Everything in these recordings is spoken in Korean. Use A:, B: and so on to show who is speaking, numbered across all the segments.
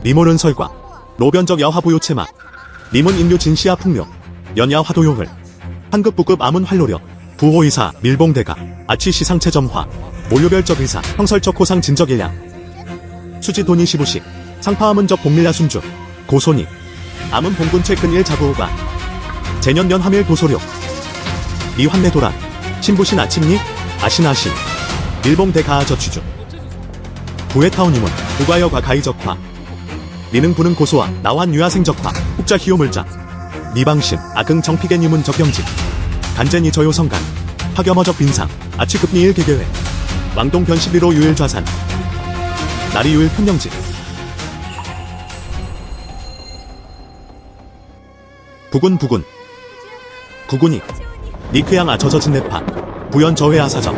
A: 리몰은 설과 노변적 여화부요체마 리문 인류 진시아 풍력 연야 화도용을 한급부급 암은 활로력 부호의사 밀봉대가 아치 시상체점화 몰료별적 의사 형설적 호상 진적일량 수지 돈이 시부식 상파암은적 복밀야 순주 고손이 암은 봉군 최근 1자부호가 재년년 화밀 도소력 이환내도란 신부신 아침니 아신아신 밀봉대가아 저취주 부해타오님은 부과여과 가이적화 리능 부능 고소와 나환 유아생적화 흑자 희요물자 미방심 악흥 정피겐유문 적경직 간제니 저요성간 파겸어적 빈상 아치급리일 개개회 왕동 변십리로 유일 좌산 나리 유일 편령직 부군 구군이 니크양 아저저진 내파 부연 저회 아사적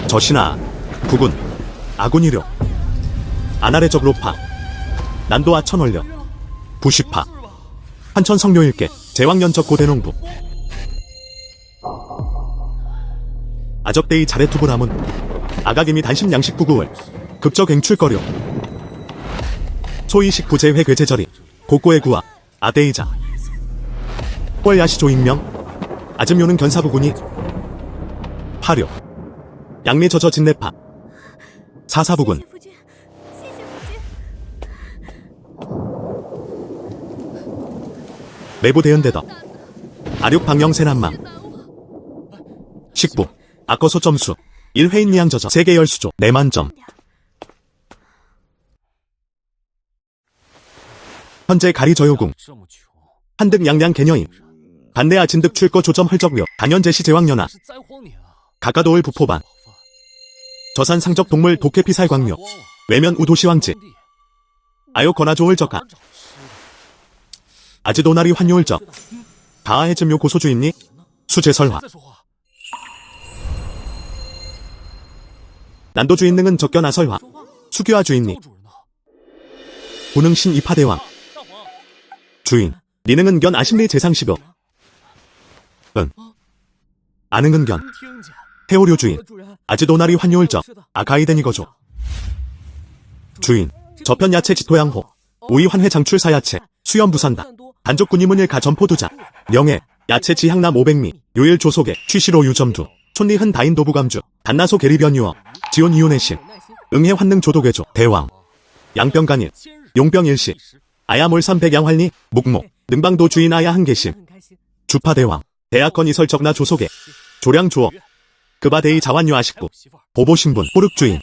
A: 저신아 부군 아군이려 아나레적 로파 난도아 천월려 부식파 한천 성료일계 제왕연적 고대농부 아적대이 자레투불함은 아가김이 단심 양식 부구월 급적 앵출거려 소이식 부재회 괴제절이 고꼬의 구와 아대이자 뻘야시 조익명 아즘요는 견사부군이 파려 양미 저저 진내파 사사부군 매부 대연대덕 아륙 방영 세난망 식부 아꺼소 점수 1회인 미양저저 세계 열수조 내만점 현재 가리 저요궁 한득 양양 개녀임 반내아 진득 출거 조점 헐적묘 단연제시 제왕연아 가까도을 부포반 저산 상적 동물 도케피살 광묘 외면 우도시왕지 아요 거나조을 적가 아지도나리 환요을적 가아해즘요 고소주임니 수제설화 난도주인능은 적견아설화 수규아 주임니 고능신 이파대왕 주인 니능은 견 아심리 재상시벼 아능은 견 태오료 주인 아지도나리 환요을적 아가이데니거조 주인 저편 야채 지토양호 오이 환회 장출 사야채 수염 부산다 단족군이문일 가점포두자 명예 야채 지향남 500미 요일 조속에 취시로 유점두 촌리흔 다인 도부감주 단나소 계리변유어 지온 이윤의신 응해 환능 조도괴조 대왕 양병간일 용병일시 아야몰삼 백양활리 묵모 능방도 주인 아야 한계신 주파대왕 대학건 이설적나 조속에 조량주어 급아대이 자완유 아식구 보보신분 호륵주인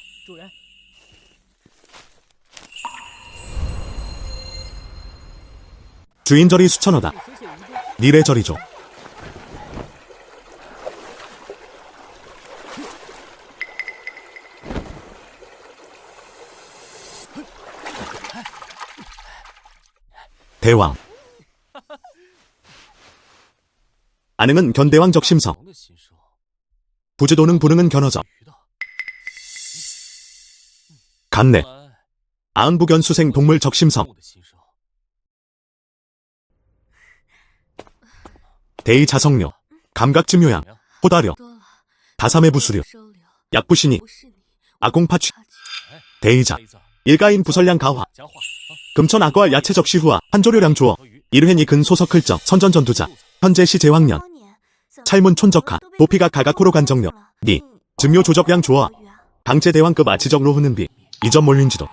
A: 주인절이 수천어다 니레절이죠 대왕 아능은 견대왕 적심성 부주도능 부능은 견어적 간내 아은부견 수생 동물 적심성 대이 자성묘 감각지묘양 호다려 다삼의 부수류 약부신이 아공파취 대이자 일가인 부설량 가화 금천 악과할 야채적 시후와 한조료량 주어 일회니 근소석클적 선전전두자 현재시 제왕년 찰문 촌적하 도피각 가가코로 간정력 니 증묘 조적량 주어 강제대왕급 아치적로 흐는비 이점 몰린지도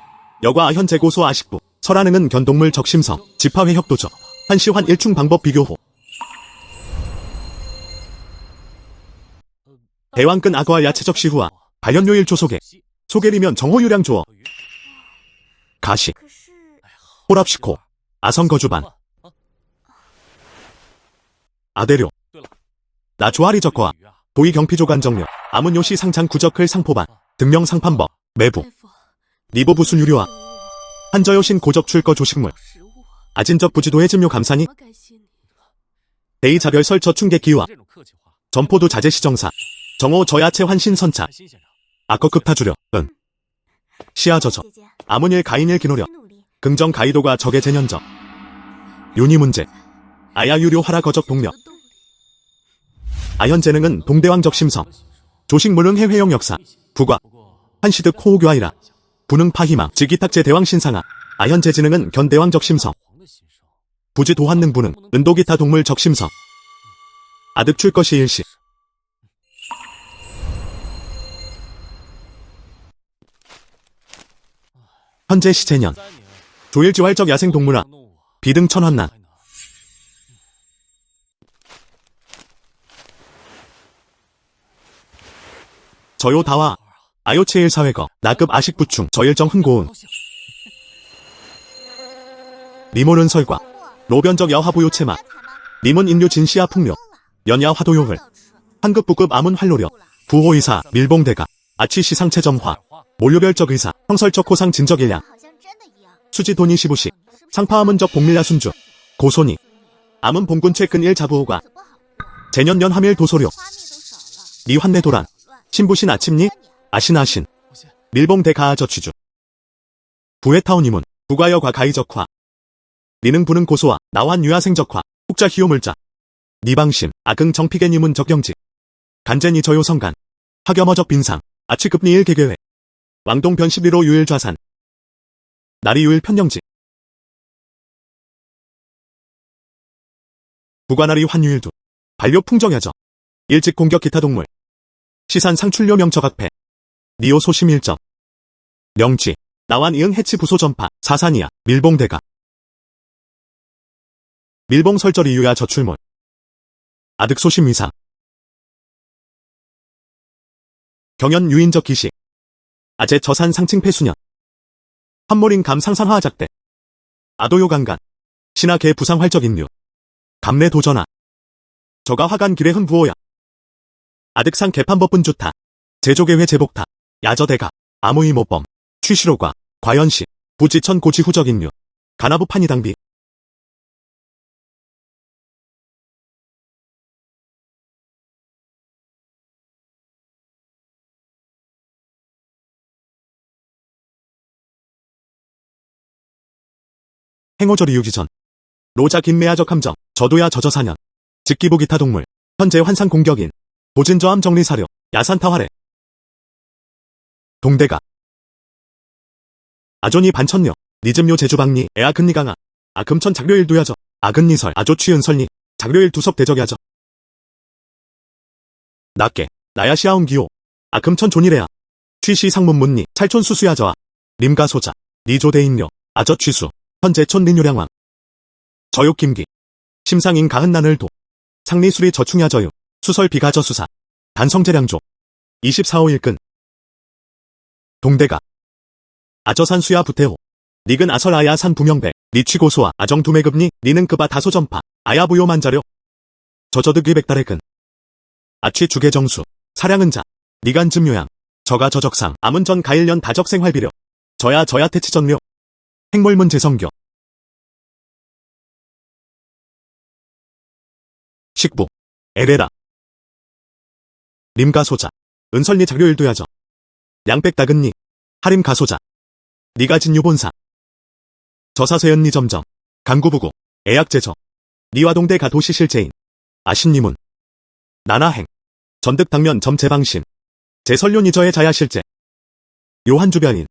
A: 여과 현재 고소 아식부 설하능은 견동물 적심성 지파회 협도적 한시환 일충 방법 비교호 대왕근 악과할 야채적 시후와 발연요일 조속에 소계리면 정호유량 주어 가시 호랍시코 아성거주반 아대료 나주아리 적거아 도의경피조간정료 아문요시 상장 구적클 상포반 등명상판법 매부 리보부순유료아 한저요신 고적출거 조식물 아진적 부지도의 찜요 감사니 대의자별설 저충계 기와 점포도 자제시정사 정호 저야채 환신선차 아꺼급타주려 시아저저 아문일 가인일 기노려 긍정 가이도가 적의 재년적 요니문제 아야유료 화라 거적 동력 아현재능은 동대왕적 심성 조식물응 해회용 역사 부과 한시득 호호교아이라 부능 파희망 지기탁제 대왕신상아 아현재지능은 견대왕 적심성. 부지 도한능부능 은도기타 동물 적심성. 아득 출 것이 일시. 현재 시제년. 조일지활적 야생동물아. 비등 천환난. 저요 다와. 아요체일 사회거. 나급 아식부충. 저일정 흥고운. 리몬은 설과. 로변적 여화부요체마. 리몬 인류 진시아 풍력. 연야 화도요을. 한급부급 암은 활로력. 부호의사 밀봉대가. 아치시상체점화. 몰료별적 의사. 형설적 호상 진적일량. 수지 돈이 시부시. 상파암은적 복밀야 순주. 고소니. 암은 봉군최 근일 자부호가. 재년년 함일 도소료. 니환내 도란. 신부신 아침니. 아신아신. 밀봉대가아저취주. 부해타운이문. 부가여과 가이적화. 니능 부능 고소와. 나환 유야생적화. 훅자 희요물자. 니방심. 아긍 정피겐이문 적경지. 간제니 저요성간. 하겸어적 빈상. 아치급니일 개교회. 왕동변 11호 유일 좌산. 나리 유일 편령지. 부관아리 환유일두. 반려 풍정야저. 일찍 공격 기타 동물. 시산 상출료 명척악패. 니오 소심일점. 명취. 나완 이응 해치 부소 전파. 사산이야. 밀봉대가. 밀봉 설절 이유야 저출몰. 아득 소심 위상. 경연 유인적 기식. 아제 저산 상칭 폐수년. 한몰인 감 상상하작대. 아도요 강간. 신하 개 부상 활적 인류. 감내 도전하. 저가 화간 길에 흠부호야. 아득상 개판법분 주타. 제조계회 제복타. 야저대가. 아무이 모범. 취시로과. 과연시. 부지천 고지 후적 인류. 가나부 판이당비. 행오절이 유기전. 로자 김매야적 함정. 저도야 저저사년. 직기부 기타 동물. 현재 환상 공격인. 보진저함 정리사료. 야산타화래. 동대가. 아존이 반천녀. 니즘요 제주방리. 애아근니강아. 아금천 작료일 두야저. 아근니설. 아조취은설니. 작료일 두섭 대적야저. 낮게. 나야시아운기호. 아금천 존이래야. 취시 상문문니. 찰촌 수수야저아. 림가소자. 니조대인료. 아저취수. 현재촌 린요량왕. 저욕김기. 심상인 가흔난을 도. 상리수리 저충야저유. 수설 비가저수사. 단성재량조. 24호 일근. 동대가. 아저산 수야 부태호. 니근 아설 아야산 부명배. 니취고소와 아정두매급니. 니는 급아 다소전파. 아야부요 만자료. 저저득 위백달의근. 아취 주계정수. 사량은자. 니간쯤 요양. 저가 저적상. 암은전 가일년 다적생활비려. 저야 태치전묘. 행몰문 재성교. 식부. 에레라. 림가소자. 은설니 작료일두야저. 양백다근니. 하림가소자. 니가 진유본사. 저사세연니 점점. 강구부고. 애약제저. 니와동대가 도시실제인. 아신니문. 나나행. 전득당면 점제방심. 제설료니 저의 자야실제. 요한주변인.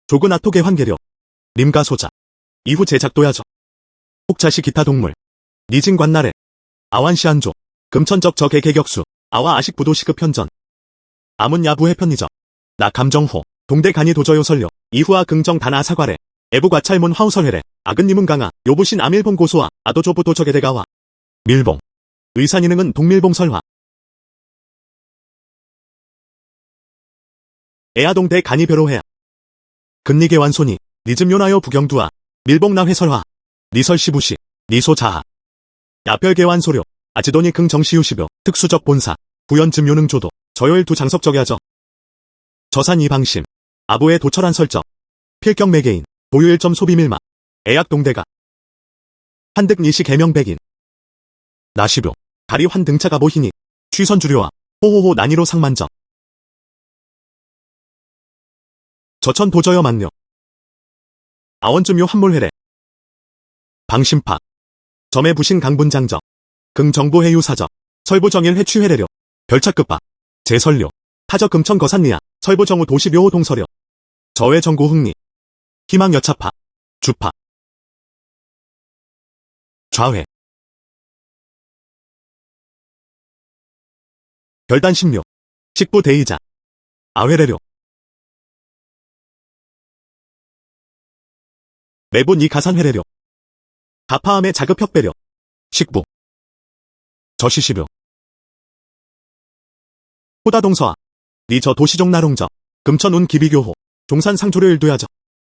A: 조근아토계 환계료. 림가소자. 이후 제작도야저. 혹자시 기타 동물. 니진관나래. 아완시안조. 금천적 적의 개격수. 아와 아식부도 시급 현전. 아문야부 해편니저. 나 감정호. 동대간이 도저요 설료. 이후아 긍정 다나 사과래. 애부과찰문 화우설회래. 아근님은 강아. 요부신 아밀봉 고소아. 아도조부 도적의 대가와. 밀봉. 의산이능은 동밀봉 설화. 애아동대 간이 벼로해야. 근리계 완손이. 니즘요나요 부경두아. 밀봉나 회설화. 니설시부시. 니소자하. 야별계완소료. 아지도니 긍정시유시벼. 특수적 본사. 부연즘요능조도. 저요일 두 장석적야저. 저산 이방심. 아부의 도철한 설적. 필경매개인. 보유일점 소비밀마. 애약동대가. 한득니시 개명백인. 나시묘. 다리환 등차가 모히니. 취선주료와. 호호호 난이로 상만적. 저천 도저여 만료. 아원쯤요 한몰회래. 방심파. 점의 부신 강분장적. 긍정보해유사적. 설부정일 회취회래료. 별차급바. 제설료. 타적 금천 거산리야. 설부정우 도시묘호 동서료. 저외정고 흥리. 희망여차파. 주파 좌회 결단 16 식부 대이자 아회래료 매분 이 가산회래료 가파함의 자급협배료 식부 저시시료 호다동서아 리저 도시종 나롱저 금천운 기비교호 종산 상조료일두야저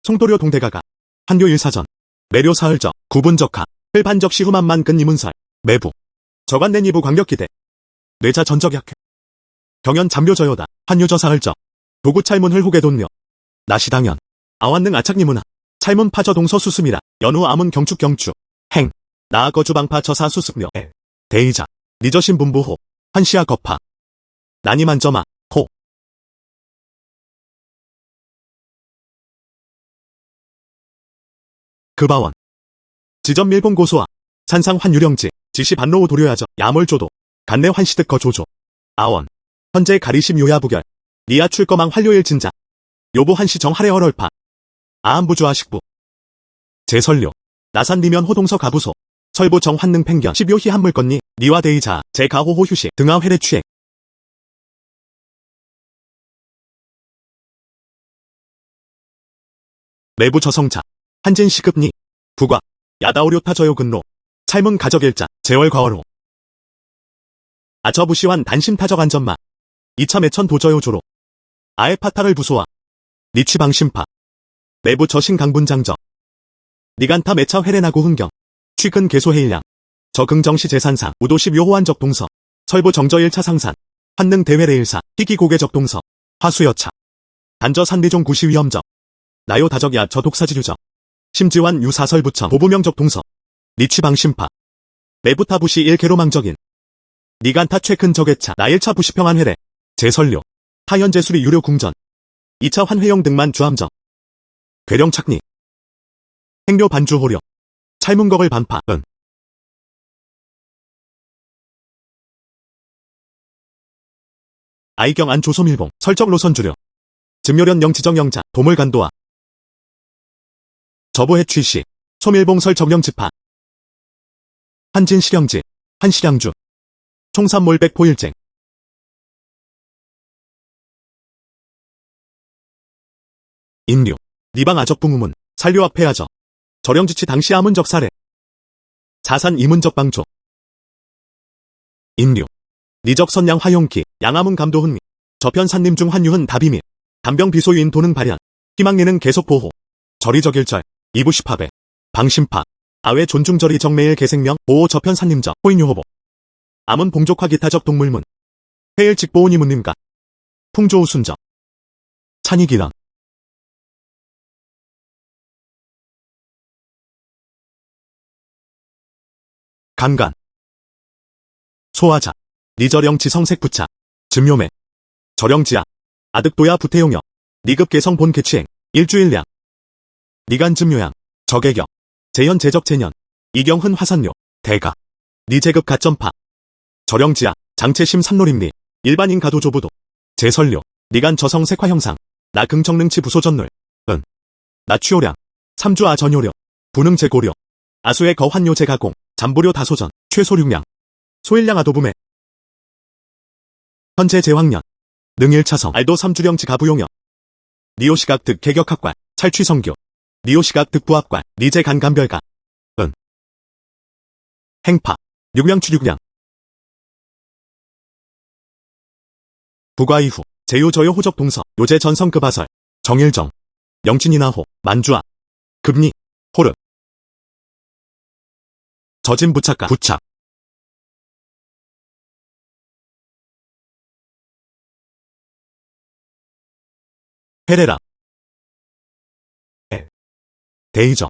A: 송도료 동대가가 한료일사전 매료 사흘저 구분적하 흘반적 시후만만 근이문설 매부 저관내니부 광역기대 뇌자 전적약회 경연 잠료저요다 한유저 사흘저 도구찰문 흘후계 돈묘 나시당연 아완능 아착니문화 찰문 파저 동서 수수미라 연후 아문 경축 경추 행 나아거 주방파 저사 수습묘 대이자 리저신 분부호 한시아 거파 나니만점아 호 급아원 지점 밀봉 고소아 산상 환유령지 지시 반로우 도료야저 야몰조도 간내 환시득 거조조 아원 현재 가리심 요야부결 리아 출거망 환료일 진자 요부 한시 정하래 얼얼파 아안부주아 식부 제설료 나산 리면 호동서 가부소 설부 정환능 팽견 12호희 한물건니 니와 대이자 제가호호 휴식 등하 회례 취액 내부 저성차 한진 시급니 부과 야다오료타 저요 근로 찰문 가적일자 제월 과월호 아처부시환 단심타적 안전마 2차 매천 도저요 조로 아에파타를 부소와 니취방심파 내부 저신 강분장저 니간타 매차 회례나고 흥경 취근 개소해일량 저긍정시 재산상 우도 10요호환적 동서 설부 정저 1차 상산 환능 대회례 일사 희기 고개적 동서 화수여차 단저 산리종 구시 위험적 나요 다적야 저 독사지류적 심지환 유사설부처 보부명적 동서 니취방심파 내부타 부시 1개로망적인 니간타 최큰 적외차 나 1차 부시평안 회례 제설료 타현제수리 유료 궁전 2차 환회용 등만 주함정 괴령 착리 행료 반주호료 찰문거글 반파 은 아이경 안 조소밀봉 설적 로선주료 증료련 영지정 영자 도물간도와 저보해 취시 소밀봉 설정령 집파 한진 실영지 한실양주 총산몰백 포일쟁 인류 니방 아적붕우문 산료 앞에 아저 저령지치 당시 아문적 사례 자산 이문적 방조 인류 니적 선양 화용기 양아문 감도훈미 저편 산림 중 환유흔 다비밀 담병 비소유인 도능 발현 희망리는 계속 보호 절이적일절 이부시파배 방심파 아외 존중절이 정매일 개생명 보호 저편 산림적 호인유호보 아문 봉족화 기타적 동물문 회일 직보훈이 문림가 풍조우 순적 찬이기랑 강간 소화자 니저령 지성색 부차 증묘매 저령지야 아득도야 부태용역 니급 개성 본 개치행 일주일량 니간 증묘양 저개격 재현 제적 재년 이경흔 화산료 대가 니제급 가점파 저령지야 장채심 산노림리 일반인 가도조부도 제설료 니간 저성 색화 형상 나 긍정능치 부소전놀 은 나취호량 삼주아 전효료 부능 재고료 아수의 거환료 재가공 잠부료 다소전 최소륙량 소일량 아도부매 현재 재황년 능일차성 알도 3주령지 가부용역 니오시각 득 개격학관 찰취성교 니오시각 득 부합관 니제 간감별가 은 행파 육량 추육량 부과 이후 제요저요 호적 동서 요제 전성급 아설 정일정 영진이나호 만주아 급리 호르 저진 부착가 부착 헤레라 대이저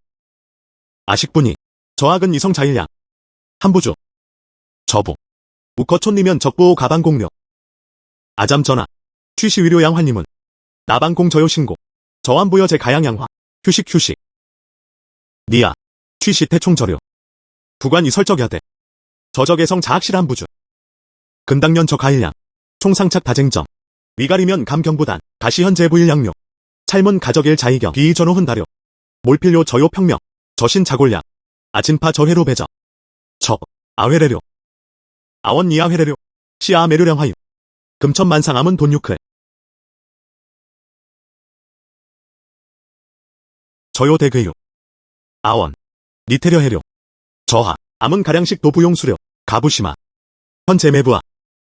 A: 아식분이 저학은 이성 자일량 한부주 저부 우커촌리면 적부호 가방공료 아잠전하 취시위료 양환리문 나방공 저요신고 저환부여 제가양양화 휴식 니아 취시 태총저료 부관 이설적야대 저적애성 자학실 한부주 근당년 저가일량 총상착 다쟁점 위가리면 감경부단 가시현 제부일양료 찰문 가적일 자이경 비전호 흔다료 몰필요 저요 평명, 저신 자골약, 아진파 저회로 배저, 아회래료, 아원니아 회래료, 시아 매료량 화유, 금천만상 암은 돈유클, 저요 대괴유, 아원, 니테려 해료, 저하, 암은 가량식 도부용수료, 가부시마, 현재매부하,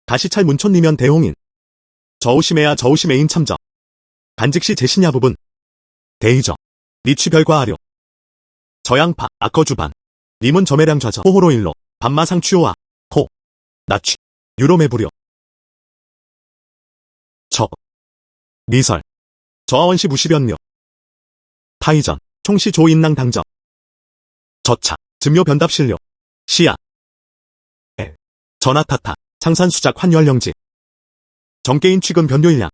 A: 가시찰 문촌리면 대홍인, 저우시메야 저우시메인 참저, 간직시 제신야 부분, 대이저, 니취별과 아료, 저양파, 악거주반, 님은 저매량 좌저, 호호로일로, 반마상 추요와, 호, 나취, 유로매부료, 미설, 저하원시 무시변료, 타이전, 총시 조인낭 당저, 저차, 증묘 변답실료, 시야, 전하타타, 상산수작 환열령지, 정게인 취금 변료일량,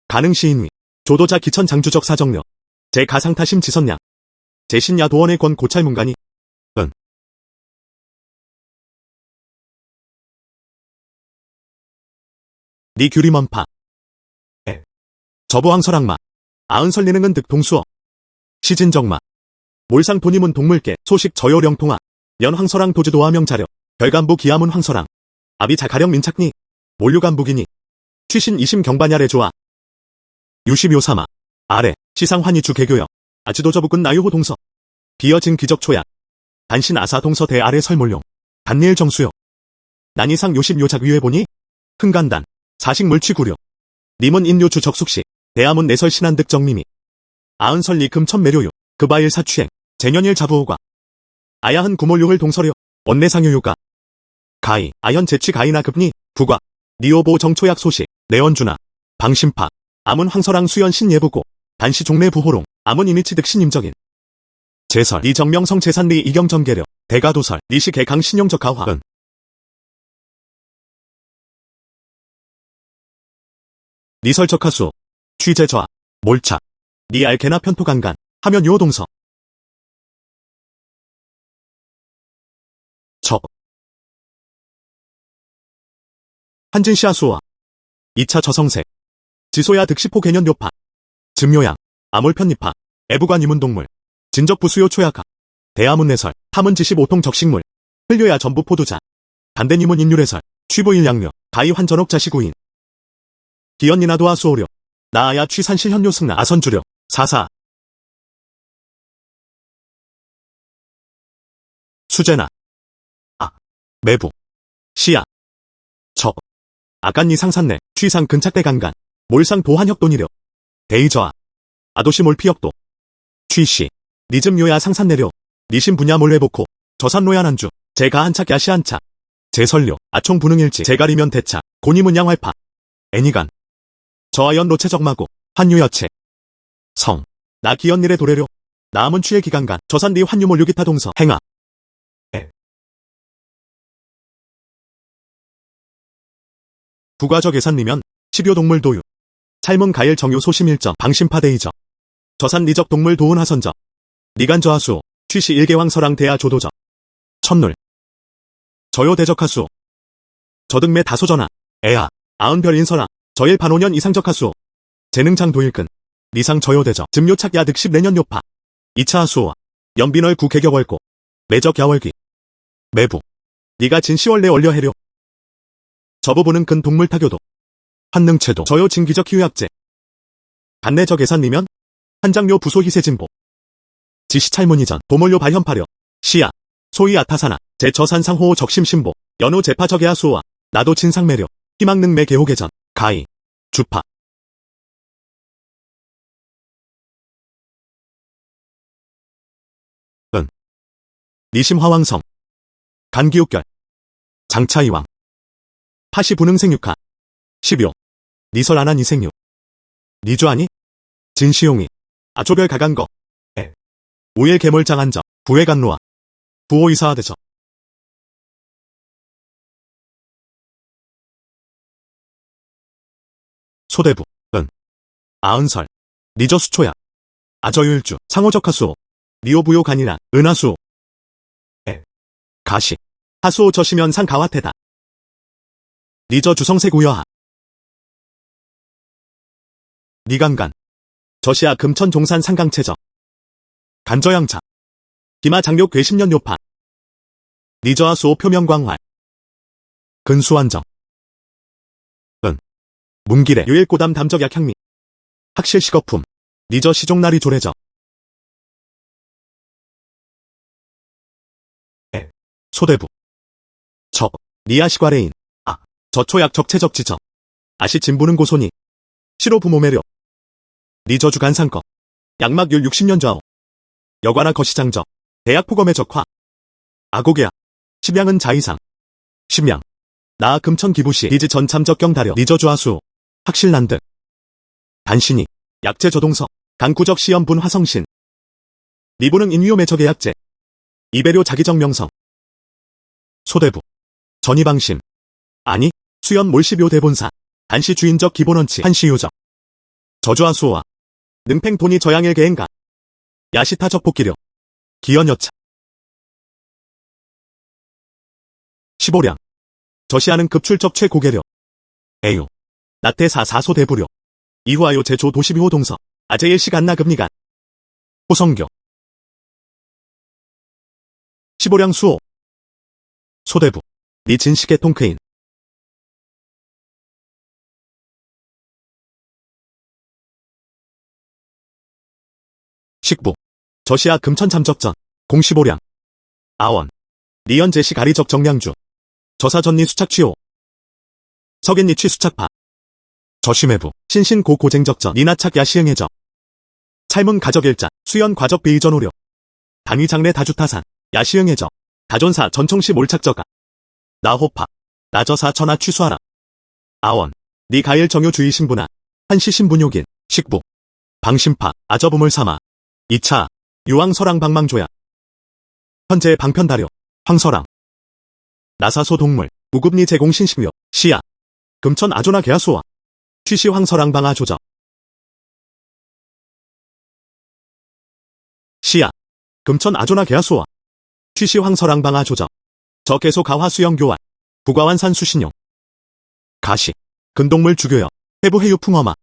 A: 가능시인위, 조도자 기천 장주적 사정료, 제가상타심 지선량, 제신야 도원의 권 고찰문간이, 니 규리먼파, 저부항설악마, 아은설리능은 득동수어, 시진정마, 몰상 도님은 동물계, 소식 저요령통화, 연황설왕 도주도화 명자력, 별간부 기암은 황설왕, 아비자 가령 민착니, 몰류간부기니, 취신 이심 경반야래 조아, 유시묘사마, 아래, 시상환희 주개교역, 아지도저북은 나유호 동서, 비어진 기적초약, 단신 아사 동서 대아래 설몰룡, 단일 정수요, 난이상 요십 요작 위에 보니, 흥간단, 사식물취구려, 님은 인요주 적숙시, 대암은 내설 신한득 정미미, 아은설리 금천 매료요, 급아일 사취행, 재년일 자부호과, 아야흔 구몰요을 동서료, 원내상요요가, 가이, 아현 제취 가이나 급니, 부과, 니오보 정초약 소식, 내원주나, 방심파, 암은 황설왕 수연 신예부고, 단시 종래 부호롱, 암은 이미치 득신 임적인, 제설, 이정명성 재산리 이경정계려, 대가도설, 니시 개강 신용적 가화, 니설적하수, 취재저하, 몰차, 니알케나 편토간간, 하면 요동서, 한진시아수와 2차 저성색, 지소야 득시포 개년 요파, 증요양, 아몰편니파, 애부관 이문동물, 진적부수요 초약하, 대아문내설, 탐은 지시보통 적식물, 흘려야 전부 포도자, 단대니문 인율해설, 취부일양료, 가이 환전옥 자시구인, 기연니나도아 수오료, 나아야 취산실현료 승나 아선주료, 사사, 수제나, 매부, 시야, 아간니 상산내, 취상 근착대 간간, 몰상 도한혁돈이려, 대이저하, 아도시 몰피역도, 취시, 니즘요야 상산내려, 니신 분야 몰회복호, 저산로야 난주, 제가 한착 야시 한착, 제설료, 아총 분응일지, 제가리면 대차, 고니문양 활파, 애니간, 저하연 로체적마고, 환유여체, 성, 나기연일의 도래료, 남은 취의 기간간, 저산리 환유몰유기타 동서, 행하, 부가적 예산리면, 십요 동물 도유, 찰문 가일 정유 소심일정, 방심파대이저, 저산 리적 동물 도운 하선저, 니간저하수, 취시 일개왕설왕 대하 조도저, 첫눌, 저요 대적하수, 저등매 다소전하, 애하, 아은별 인설하, 저일 반오년 이상적하수, 재능장 도일근, 니상 저요 대저, 즘요착 야득십 내년 요파, 2차 하수와, 연빈월 구개격월고, 내적 야월귀, 매부, 니가 진시월내 원려해료, 저부부는 근 동물타교도, 환능체도, 저요 진기적 휴약제, 간내적 예산리면, 한장료 부소 희세진보, 지시찰문이전, 도몰료 발현파려, 시야, 소위 아타사나, 제저산상호호 적심신보, 연호 제파적의 하수와, 나도 진상매료, 희망능매 개호개전, 가이, 주파, 니심화왕성, 간기옥결, 장차이왕, 파시분응생육하, 10요, 니설안한 이생유, 니주아니, 진시용이, 아조별 가간거, 우일 개몰장한저, 부회간로아, 부호이사하대저, 소대부, 아은설, 니저수초야, 아저율주, 상호적하수호, 니오부요 간이나, 은하수호, 가시, 하수호 저시면 상가와태다, 니저 주성색 우여하, 니강간, 저시야 금천 종산 상강체저, 간저양차. 기마 장료 궤십년 요파. 니저하 수호 표면 광활. 근수완정. 문기래 유일고담 담적 약향미. 학실 식어품. 니저 시종나리 조래저. 소대부. 니아시과레인. 저초약 적체적 지저. 아시 진부는 고소니. 시로 부모매료. 니저 주간상거. 약막율 60년 좌우. 여관아 거시장저. 대약 포검의 적화. 아고개야. 십양은 자이상. 십양. 나아 금천 기부시. 니즈 전참적경 다려. 니저 주하수. 학실난드. 단신이. 약제 저동서. 강구적 시연분 화성신. 니부능 인위요 매적의 약제. 이배료 자기적 명성. 소대부. 전이방심. 아니, 수연 몰시묘 대본사. 단시 주인적 기본원칙. 한시유적. 저주하수호와. 능팽 돈이 저양일 계행가. 야시타 적폭기려. 기연여차. 15량. 저시하는 급출적 최고계려. 에유. 나태사 사소 대부려. 이후하요 제조 도시비호 동서. 아제일 시간나 급리간. 호성교. 15량 수호. 소대부. 니 진식의 통크인. 식부. 저시아 금천 잠적전. 공15량. 아원. 니연 제시 가리적 정량주. 저사전니 수착취호. 석인니 취수착파. 저심해부. 신신고 고쟁적전. 니나착 야시응해적. 찰문 가적일자. 수연 과적 비의전오려. 당위장래 다주타산. 야시응해적. 다존사 전총시 몰착저가. 나호파. 나저사 천하 취수하라. 아원. 니 가일 정요 주의 신부나. 한시 신분욕인. 식부. 방심파. 아저부물 삼아. 2차. 유황서랑 방망조야. 현재 방편다려. 황서랑. 나사소 동물. 우급니 제공 신식묘. 시야. 금천 아조나 계하수와. 취시 황서랑 방아 조저. 시야. 금천 아조나 계하수와. 취시 황서랑 방아 조저. 저계소 가화 수영 교환. 부과완산 수신용. 가시. 근동물 주교여. 해부 해유 풍어마.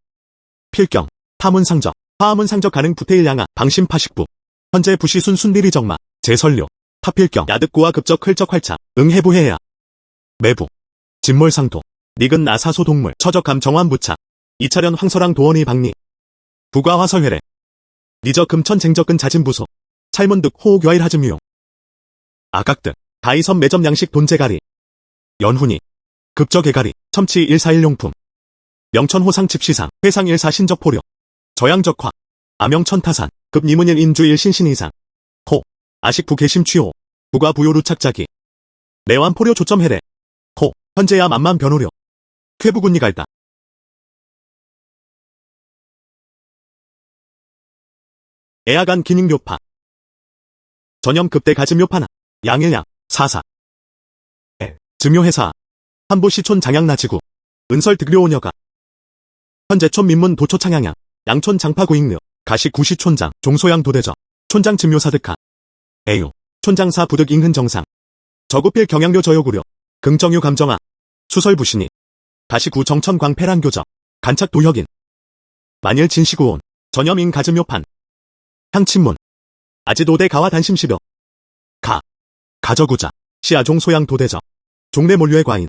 A: 필경. 타문상적. 화하문상적 가능 부태일양아. 방심파식부. 현재 부시순 순비리 정마. 제설료. 타필경. 야득고와 급적 흘적 활차. 응해부해야. 매부. 진몰상도. 니근 나사소 동물. 처적감 정환부차. 이차련 황서랑 도원의 박리. 부과화설회래. 니저 금천 쟁적근 자진부소. 찰문득 호호교아일 하즈뮤용. 아각득. 가이선 매점 양식 돈제가리. 연훈이. 급적개가리. 첨치 141용품. 명천호상 집시상. 회상 1사 신적포료. 저양적화. 아명천타산. 급니문일 인주 1신신 이상. 호. 아식부 개심취호. 부과 부요루 착자기. 내완포료 조점해래. 호. 현재야 만만 변호료. 쾌부군니 갈다. 애아간 기닝묘파. 전염 급대 가즈묘파나. 양일양. 사사. 증묘회사. 한부시촌 장양나지구. 은설 득료오녀가. 현재촌 민문 도초 창양양. 양촌 장파구익묘. 가시 구시촌장. 종소양 도대저. 촌장 증묘사득하. 에유. 촌장사 부득 인흔 정상. 저구필 경양료 저요구려. 긍정유 감정아. 수설부신이. 가시구 정천 광패란교저. 간착 도혁인. 만일 진시구온. 전염인 가즈묘판. 향친문. 아지도대 가와 단심시벼. 가. 가저구자. 시아종 소양 도대저. 종내 몰류의 과인.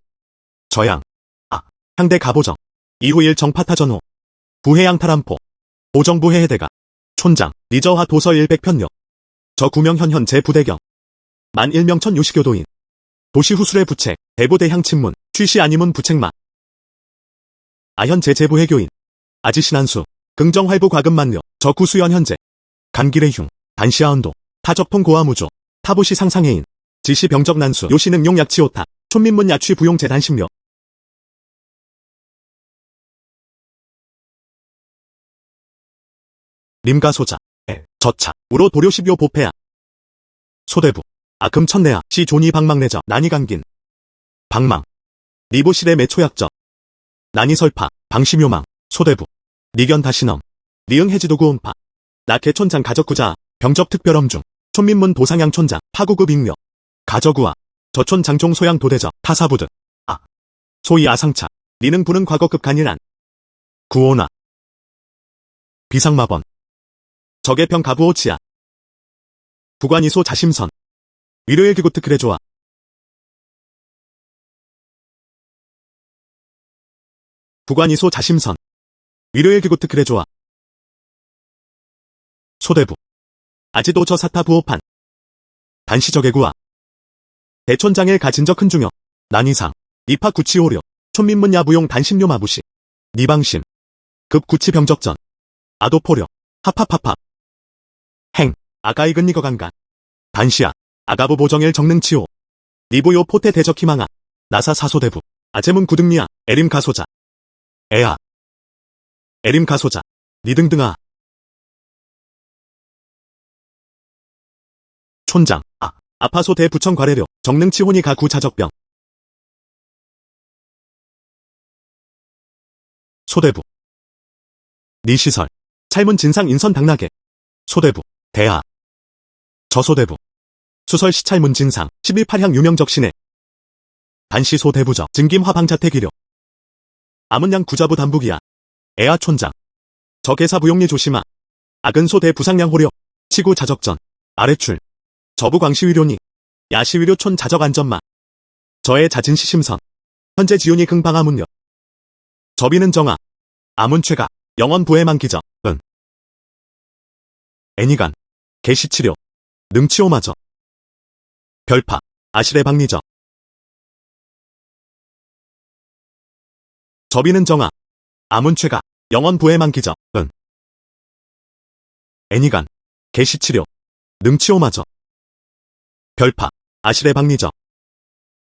A: 저양. 향대 가보정. 이후일 정파타전호. 부해양 타람포. 보정부해 해대가. 촌장. 니저화 도서 100편력. 저구명현현 제부대경. 만 일명천 요시교도인. 도시후술의 부책. 대부대 향친문. 취시 아니문 부책마. 아현 제제부해교인. 아지신한수. 긍정활부 과금만료. 저구수연 현재. 간기래흉. 단시아언도. 타적통 고아무조. 타부시 상상해인. 지시 병적 난수. 요시능용 약치오타. 촌민문 야취 부용 재단심료. 림가소자. 저차. 우로 도료십요 보패야. 소대부. 금천내야. 시 존이 방망내저. 난이강긴. 방망. 니보실의 매초약저. 난이설파. 방심요망. 소대부. 니견 다시넘. 니응해지도구온파. 나개촌장 가적구자. 병적 특별엄중. 촌민문 도상양 촌장. 파구급 익묘. 가저구와. 저촌 장종 소양 도대저. 타사부득. 소위 아상차. 니능 부는 과거급 간일안. 구오나. 비상마번. 적의평 가부오치야. 부관이소 자심선. 위로일 기구트 그래 좋아. 부관이소 자심선. 위로일 기구트 그래 좋아. 소대부. 아지도 저 사타 부호판. 단시적의 구아. 대촌장일 가진적 큰중역. 난이상. 니파 구치오려. 촌민문 야부용 단심료 마부시. 니방심. 급 구치 병적전. 아도포려. 하파파파. 행. 아가 익은 니거 간간. 단시야. 아가부 보정일 정능치오. 니부요 포테 대적희망아. 나사 사소대부. 아제문 구등리야. 에림 가소자. 에아. 에림 가소자. 니등등아. 촌장. 아파소 대부청 과래료. 정능치호니 가구 자적병. 소대부. 니시설. 찰문 진상 인선 당나게. 소대부. 대하. 저소대부. 수설 시찰문 진상. 11팔향 유명적신에. 단시소 대부저. 증김화 방자택이료. 아문양 구자부 담북이야. 애아 촌장. 저계사 부용리 조심하. 아근소 대부상량 호려. 치구 자적전. 아래출. 저부광시위료니. 야시위료촌 자적 안전마. 저의 자진시심선. 현재 지훈이 긍방아문려. 저비는 정아. 아문최가. 영원 부해만기저. 은. 애니간. 개시치료. 능치오마저. 별파. 아실의 박리저. 저비는 정아. 아문최가. 영원 부해만기저. 은. 애니간. 개시치료. 능치오마저. 별파. 아실의 박리저.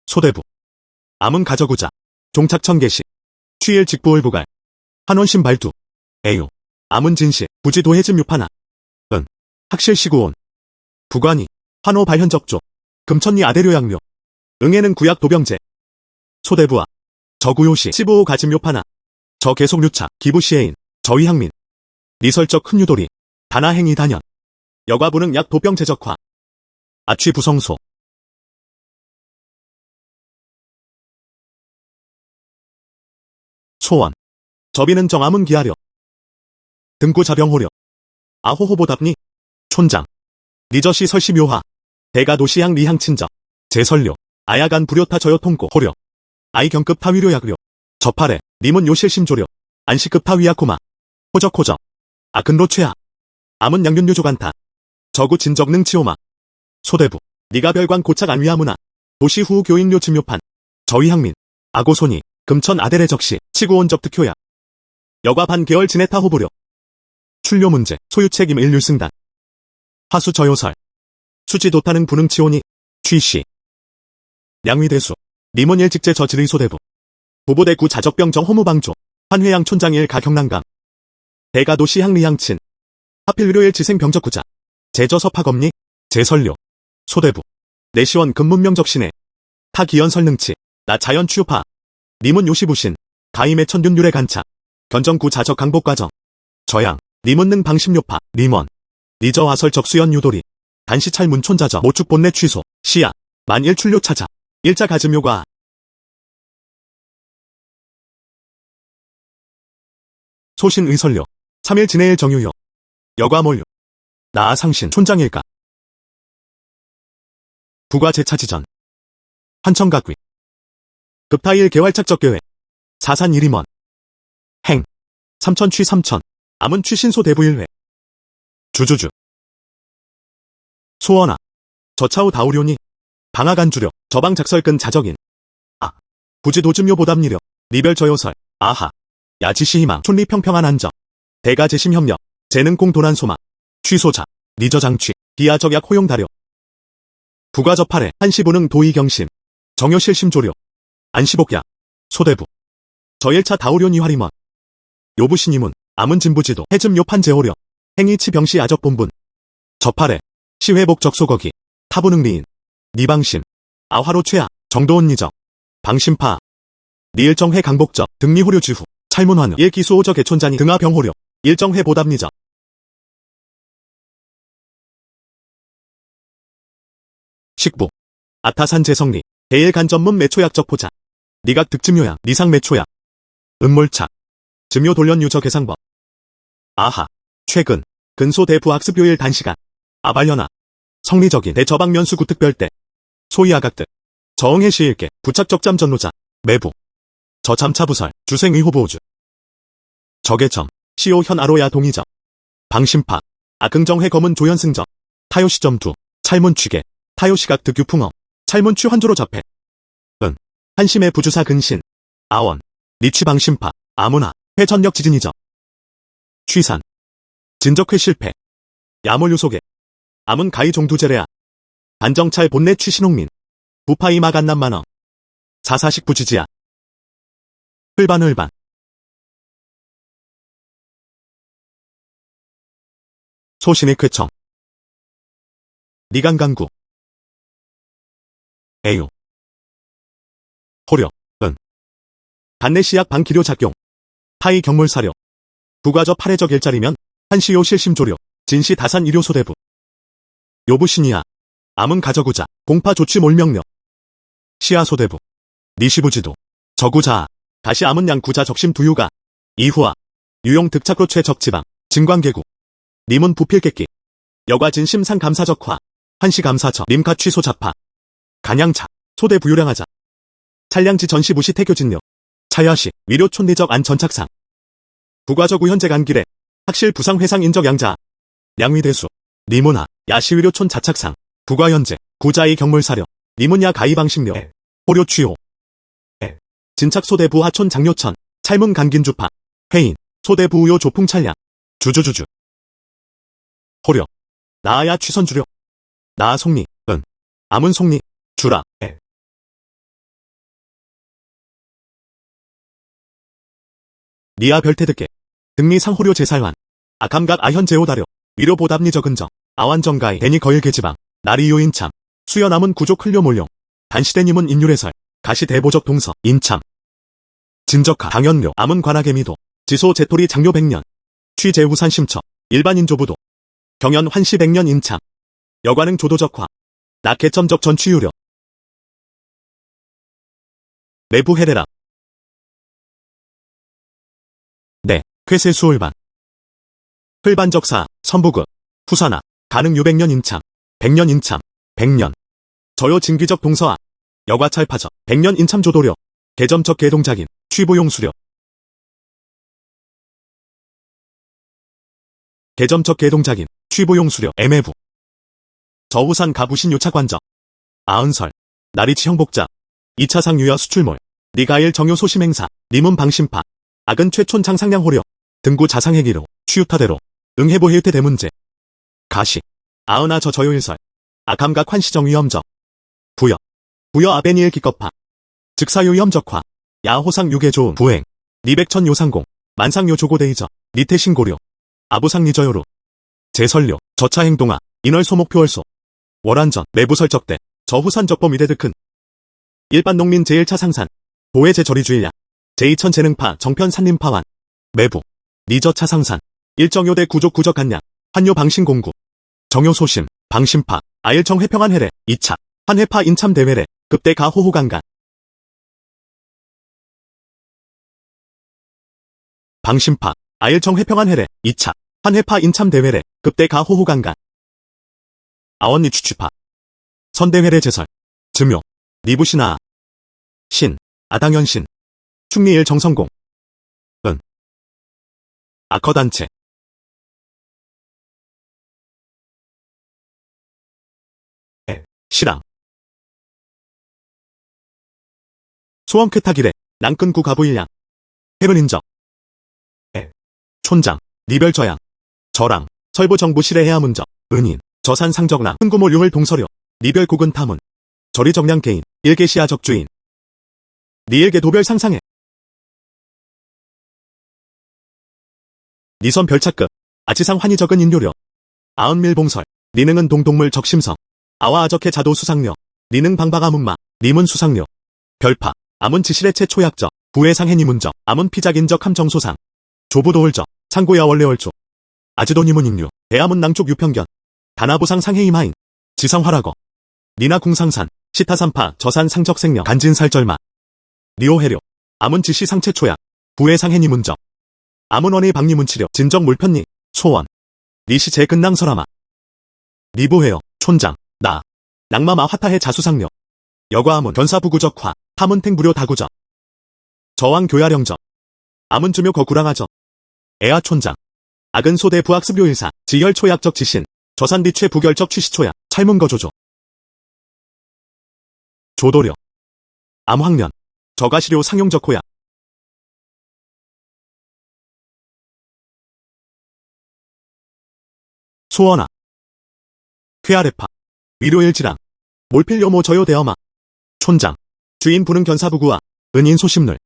A: 소대부. 아문 가저구자. 종착천 개시. 취일 직부을부갈. 한원신 발두. 에요. 아문 진시. 부지 도해짐 유파나. 은. 학실시구온. 부관이. 환호 발현적조. 금천리 아대료 양묘. 응애는 구약 도병제. 소대부와. 저구요시. 시부호 가짐 요파나. 저 계속류차. 기부시애인. 저위향민. 리설적 큰유돌이. 다나행이 단연. 여과부능 약 도병 제적화. 아취 부성소. 소원. 저비는 정아문 기하려. 등구 자병호려. 아호호보답니. 촌장. 니저시 설시묘화. 대가도시향 리향친저. 제설료. 아야간 불효타 저요통고 호려. 아이경급 타위료 약료. 저팔에. 님은 요실심조려. 안시급 타위야코마. 호적호적. 아근로 최하. 암은 양윤유조간타. 저구 진적 능치오마. 소대부. 니가 별관 고착 안위아무나. 도시 후 교인료 증묘판. 저위향민. 아고손이. 금천 아델의 적시. 치고온 접특효야. 여과 반계열 지네타 호부려. 출료 문제. 소유책임 일률승단. 화수 저요설. 수지 도타능 부능치오니. 취시. 양위대수. 님은 일직제 저지의 소대부. 부보대구 자적병 정호무방조. 환회양 촌장일 가경난감. 대가도시 향리향친. 하필의료일 지생병적구자. 제저섭하검리. 제설료. 소대부. 내시원 근문명적신에. 타기연 설능치. 나 자연 추유파. 님은 요시부신. 가임의 천륜율의 간차. 견정구 자적 강복과정. 저양. 님은 방심요파. 림원. 니저와설 적수연 유도리. 단시찰 문촌자저 모축 본내 취소. 시야. 만일 출료 차자. 일자 가즘요과. 소신 의설료. 3일 지내일 정유요. 여과몰료. 나아 상신 촌장일까. 부과 제차지전. 환청각귀. 급타일 개활착적계획. 사산 일임원. 행. 삼천 취 삼천. 암은 취신소 대부일회. 주주주. 소원아. 저차후 다우료니. 방아간 주려. 저방 작설근 자적인. 부지 도즘요 보답니려. 리별 저요설. 아하. 야지시희망. 촌리 평평한 안정. 대가 재심협력. 재능공 도난소마. 취소자. 니저장취. 기아적약 호용다려. 부가접팔에. 한시부능 도의경심. 정효실심조려. 안시복야. 소대부. 저일차 다우료니 화림원. 요부시님은. 암은진부지도. 해즘 요판 제호려. 행이치 병시 아적본분. 저팔에. 시회복 적소거기. 타부능리인. 니방심. 아화로 최하. 정도온니적. 방심파. 니일정회 강복적. 등리호료 지후. 찰문환. 일기수오저 개촌자니 등하병호료. 일정회 보답니적. 식부. 아타산 재성리. 대일간전문 매초약적 포자. 니각 득증요약. 니상 매초약. 음몰착. 증요 돌련 유저 계상법. 아하. 최근. 근소 대부학습요일 단시간. 아발려나. 성리적인 대저방면수 구특별대 소이아각득 저응해 시일계 부착적잠 전로자 매부 저잠차부설 주생의호보호주 적의점 시오 현아로야 동의적 방심파 아긍정회 검은 조연승적 타요시점두 찰문취계 타요시각득 유풍어 찰문취 환조로 잡해 한심의 부주사 근신 아원 리취 방심파 아문화 회전력 지진이적 취산 진적회 실패 야몰유속에 암은 가이 종두제레아 반정찰 본내 취신홍민 부파이 마간남만어 사사식 부지지야 흘반흘반 소신의 쾌청 니간강구 애유 호려 단내시약 방기료 작용 파이 경몰사료 부과저 8회적 일자리면 한시요 실심조료 진시 다산 일요소대부 요부신이야 암은 가저구자 공파 조치 몰명령 시아소대부 니시부지도 저구자 다시 암은 양구자 적심 두유가 이후아 유용 득착로 최적지방 진광계구 님은 부필객기 여과 진심상 감사적화 한시 감사처 님가 취소 자파 간양차 소대 부유량하자 찰량지 전시 무시 태교진료 차야시 위료 촌리적 안 전착상 부과적 우현재 간길에 학실 부상 회상 인적 양자 양위대수 니문하 야시위료 촌 자착상 부과현재 구자이 경물사려 니문야 가이방식료 호료 취호 진착 소대부 하촌 장료천 찰문 간긴주파 해인 소대부 우요 조풍 찰량 주주주주 호려 나아야 취선주려 나아 속리 암은 속리 주라 니아 별태득계 등리 상호료 제살환 아감각 아현제오다려 위로 보답니 적은정 아완정가이 대니 거일계지방 나리요인참 수연암은 구조 클료 몰용 단시대님은 인율해설 가시 대보적 동서 인참 진적하 당연료 암은 관하계미도 지소 제토리 장료 100년 취제우산 심처 일반인 조부도 경연 환시 100년 인참 여관응 조도적화 낙해점적 전취유료 내부 해례라 네 쾌세 수울반 흘반적사 선부급 후사나 가능 유백년 인참 100년 인참 100년 저요 진귀적 동서아 여과찰파적 100년 인참 조도료 개점적 개동작인 취부용수료 개점적 개동작인 취부용수료 애매부 저우산 가부신 요착관적 아은설 나리치 형복자 2차상 유여 수출몰 니가일 정요 소심행사 님은 방심파 악은 최촌 창상량호려 등구 자상해기로 취유타대로 응해보해유태 대문제 가시 아은아 저 저요일설 아감각 환시정 위험적 부여 아베니엘 기껍파 즉사요 위험적화 야호상 유계 좋은 부행 니백천 요상공 만상요 조고대이저 니태신고료 아부상 니저요루 제설료 저차행동아 인월소목표월소 월안전 내부설적대 저후산 적범 위대득큰 일반농민 제1차 상산 보혜 제저리주일야 제2천 재능파 정편 산림파완 매부 니저차 상산 일정요대 구족 구적 간량 환요 방신공구 정요소심 방심파 아일청 회평한 해례 2차 한회파 인참 대회례 급대 가호호강간 방심파 아일청 회평한 해례 2차 한회파 인참 대회례 급대 가호호강간 아원니 추취파 선대회례 제설 증묘 니부신아 신 아당현신 충리일 정성공 아커단체 시랑 소원쾌탁이래 낭끈구 가부일량 해른인적 촌장 니별저양 저랑 설부정부실의 해야문적 은인 저산상적랑 흥구몰 융을 동서료 니별국은 탐은 저리정량 개인 일개시야 적주인 니일개 도별 상상해 니선 별착급 아치상 환희적은 인료료 아은밀봉설 니능은 동동물 적심성 아와 아적해 자도 수상료 니능 방방아문마 님은 수상료 별파 암은 지실의 최초약적 부해상해 니문적 암은 피작인적 함정소상 조부도을적 상고야 원래월조 아지도 니문 인류 대암은 낭쪽 유평견 다나부상 상해이마인 지상화락어 니나 궁상산 시타산파 저산 상적생령 간진살절마 니오해료 암은 지시 상최초약 부해상해 니문적 암은 원의 박니문치료 진적 물편니 소원 니시 제근낭설아마 니부해요 촌장 나. 낭마마 화타해 자수상력. 여과암은 견사부구적화. 탐은탱 무료 다구적. 저왕 교야령적. 암은 주묘 거구랑하적. 애아 촌장. 악은 소대 부학습료일사. 지혈 초약적 지신. 저산디최 부결적 취시초약. 찰문거조조. 조도력. 암황련. 저가시료 상용적 호약. 소원아. 쾌아레파. 위료일지랑. 몰필요모 저요대어마. 촌장. 주인 부는 견사부구와. 은인 소심물.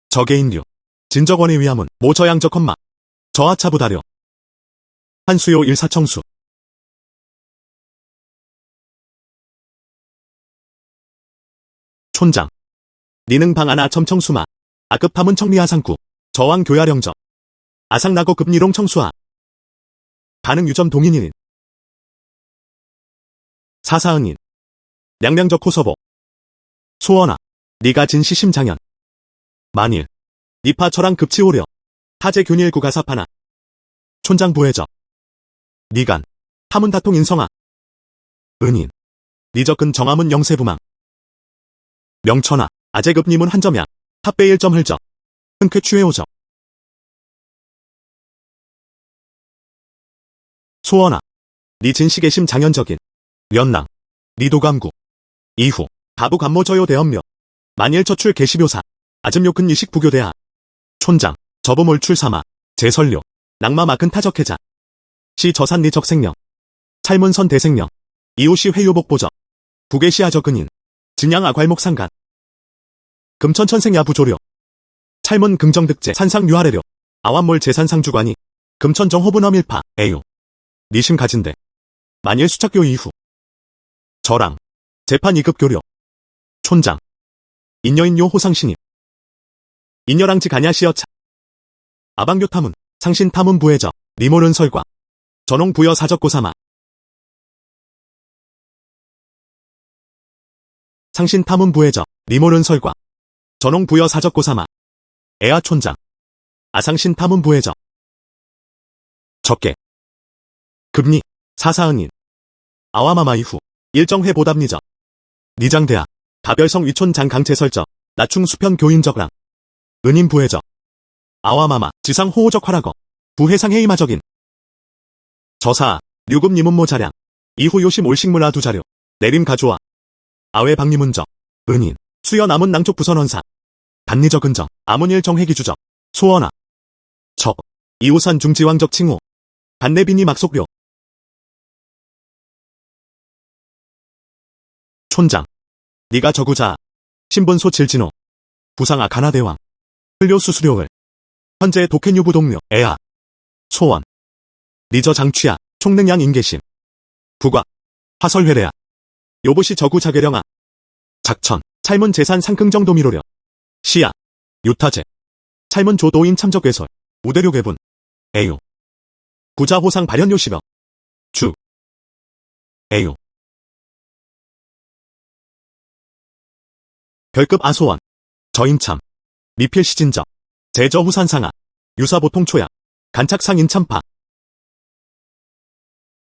A: 저개인류. 진적원의 위함은 모저양적 험마. 저하차부다려. 한수요 일사청수. 촌장. 니능 방아나 점청수마. 아급함은 청리하상구. 저왕 교야령적. 아상나고 급리롱 청수하. 가능 유점 동인인. 사사은인. 량량적 호서보. 소원아. 니가 진시심장연. 만일. 니파 처랑 급치오려. 타제 균일 구가사파나. 촌장 부해적. 니간. 탐은 다통 인성아. 은인. 니적근 정함은 영세부망. 명천아. 아재급님은 한점야. 탑배 1점 흘적. 흔쾌 취해오적. 소원아. 니 진시계심 장연적인. 연낭. 니도감구. 이후. 가부감모저요 대엄묘. 만일 저출 개시묘사. 아즘요큰 이식 부교대하. 촌장. 저부몰출 삼아. 제설료. 낭마마근 타적해자. 시 저산니 적생령. 찰문선 대생령. 이호시 회요복보적. 부계시 아적근인. 진양 아괄목상간. 금천천생야 부조료. 찰문 긍정득제 산상 유하래료. 아완몰 재산상주관이. 금천정 호분엄일파. 에요. 니심 가진대. 만일 수착교 이후. 저랑. 재판 2급 교료. 촌장. 인여인요 호상신입. 인여랑지 가냐시여차. 아방교탐은. 상신탐은 부해적. 니모른 설과. 전홍 부여 사적고사마. 상신탐은 부해적. 니모른 설과. 전홍 부여 사적고사마. 애아 촌장. 아상신탐은 부해적. 적게. 급리. 사사은인. 아와마마 이후. 일정회 보답리적. 니장대학. 가별성 위촌장 강체설적. 나충 수편 교인적랑. 은인 부해적. 아와마마. 지상 호호적 화락어. 부해상 해이마적인. 저사. 류급 니문모 자량. 이후 요심 올식물아 두 자료. 내림 가조아. 아외 박리문적. 은인. 수여 남은 낭촉 부선원사. 단리적 은정. 아문일 정회기주적. 소원아. 적. 이우산 중지왕적 칭호. 반내비니 막속료. 촌장. 니가 저구자. 신분소 질진호. 부상아 가나대왕. 흘료수수료을. 현재 독해유부 동료. 애아. 소원. 니저 장취야. 총능양 인계심. 부과. 화설회래야. 요부시 저구 자괴령아. 작천. 찰문 재산 상긍정도 미로려. 시야. 유타제. 찰문 조도인 참적외설. 우대료 괴분. 에요. 부자호상 발현요 시병. 주. 에요. 별급 아소원. 저인참. 미필시진적. 제저후산상하. 유사보통초약. 간착상 인참파.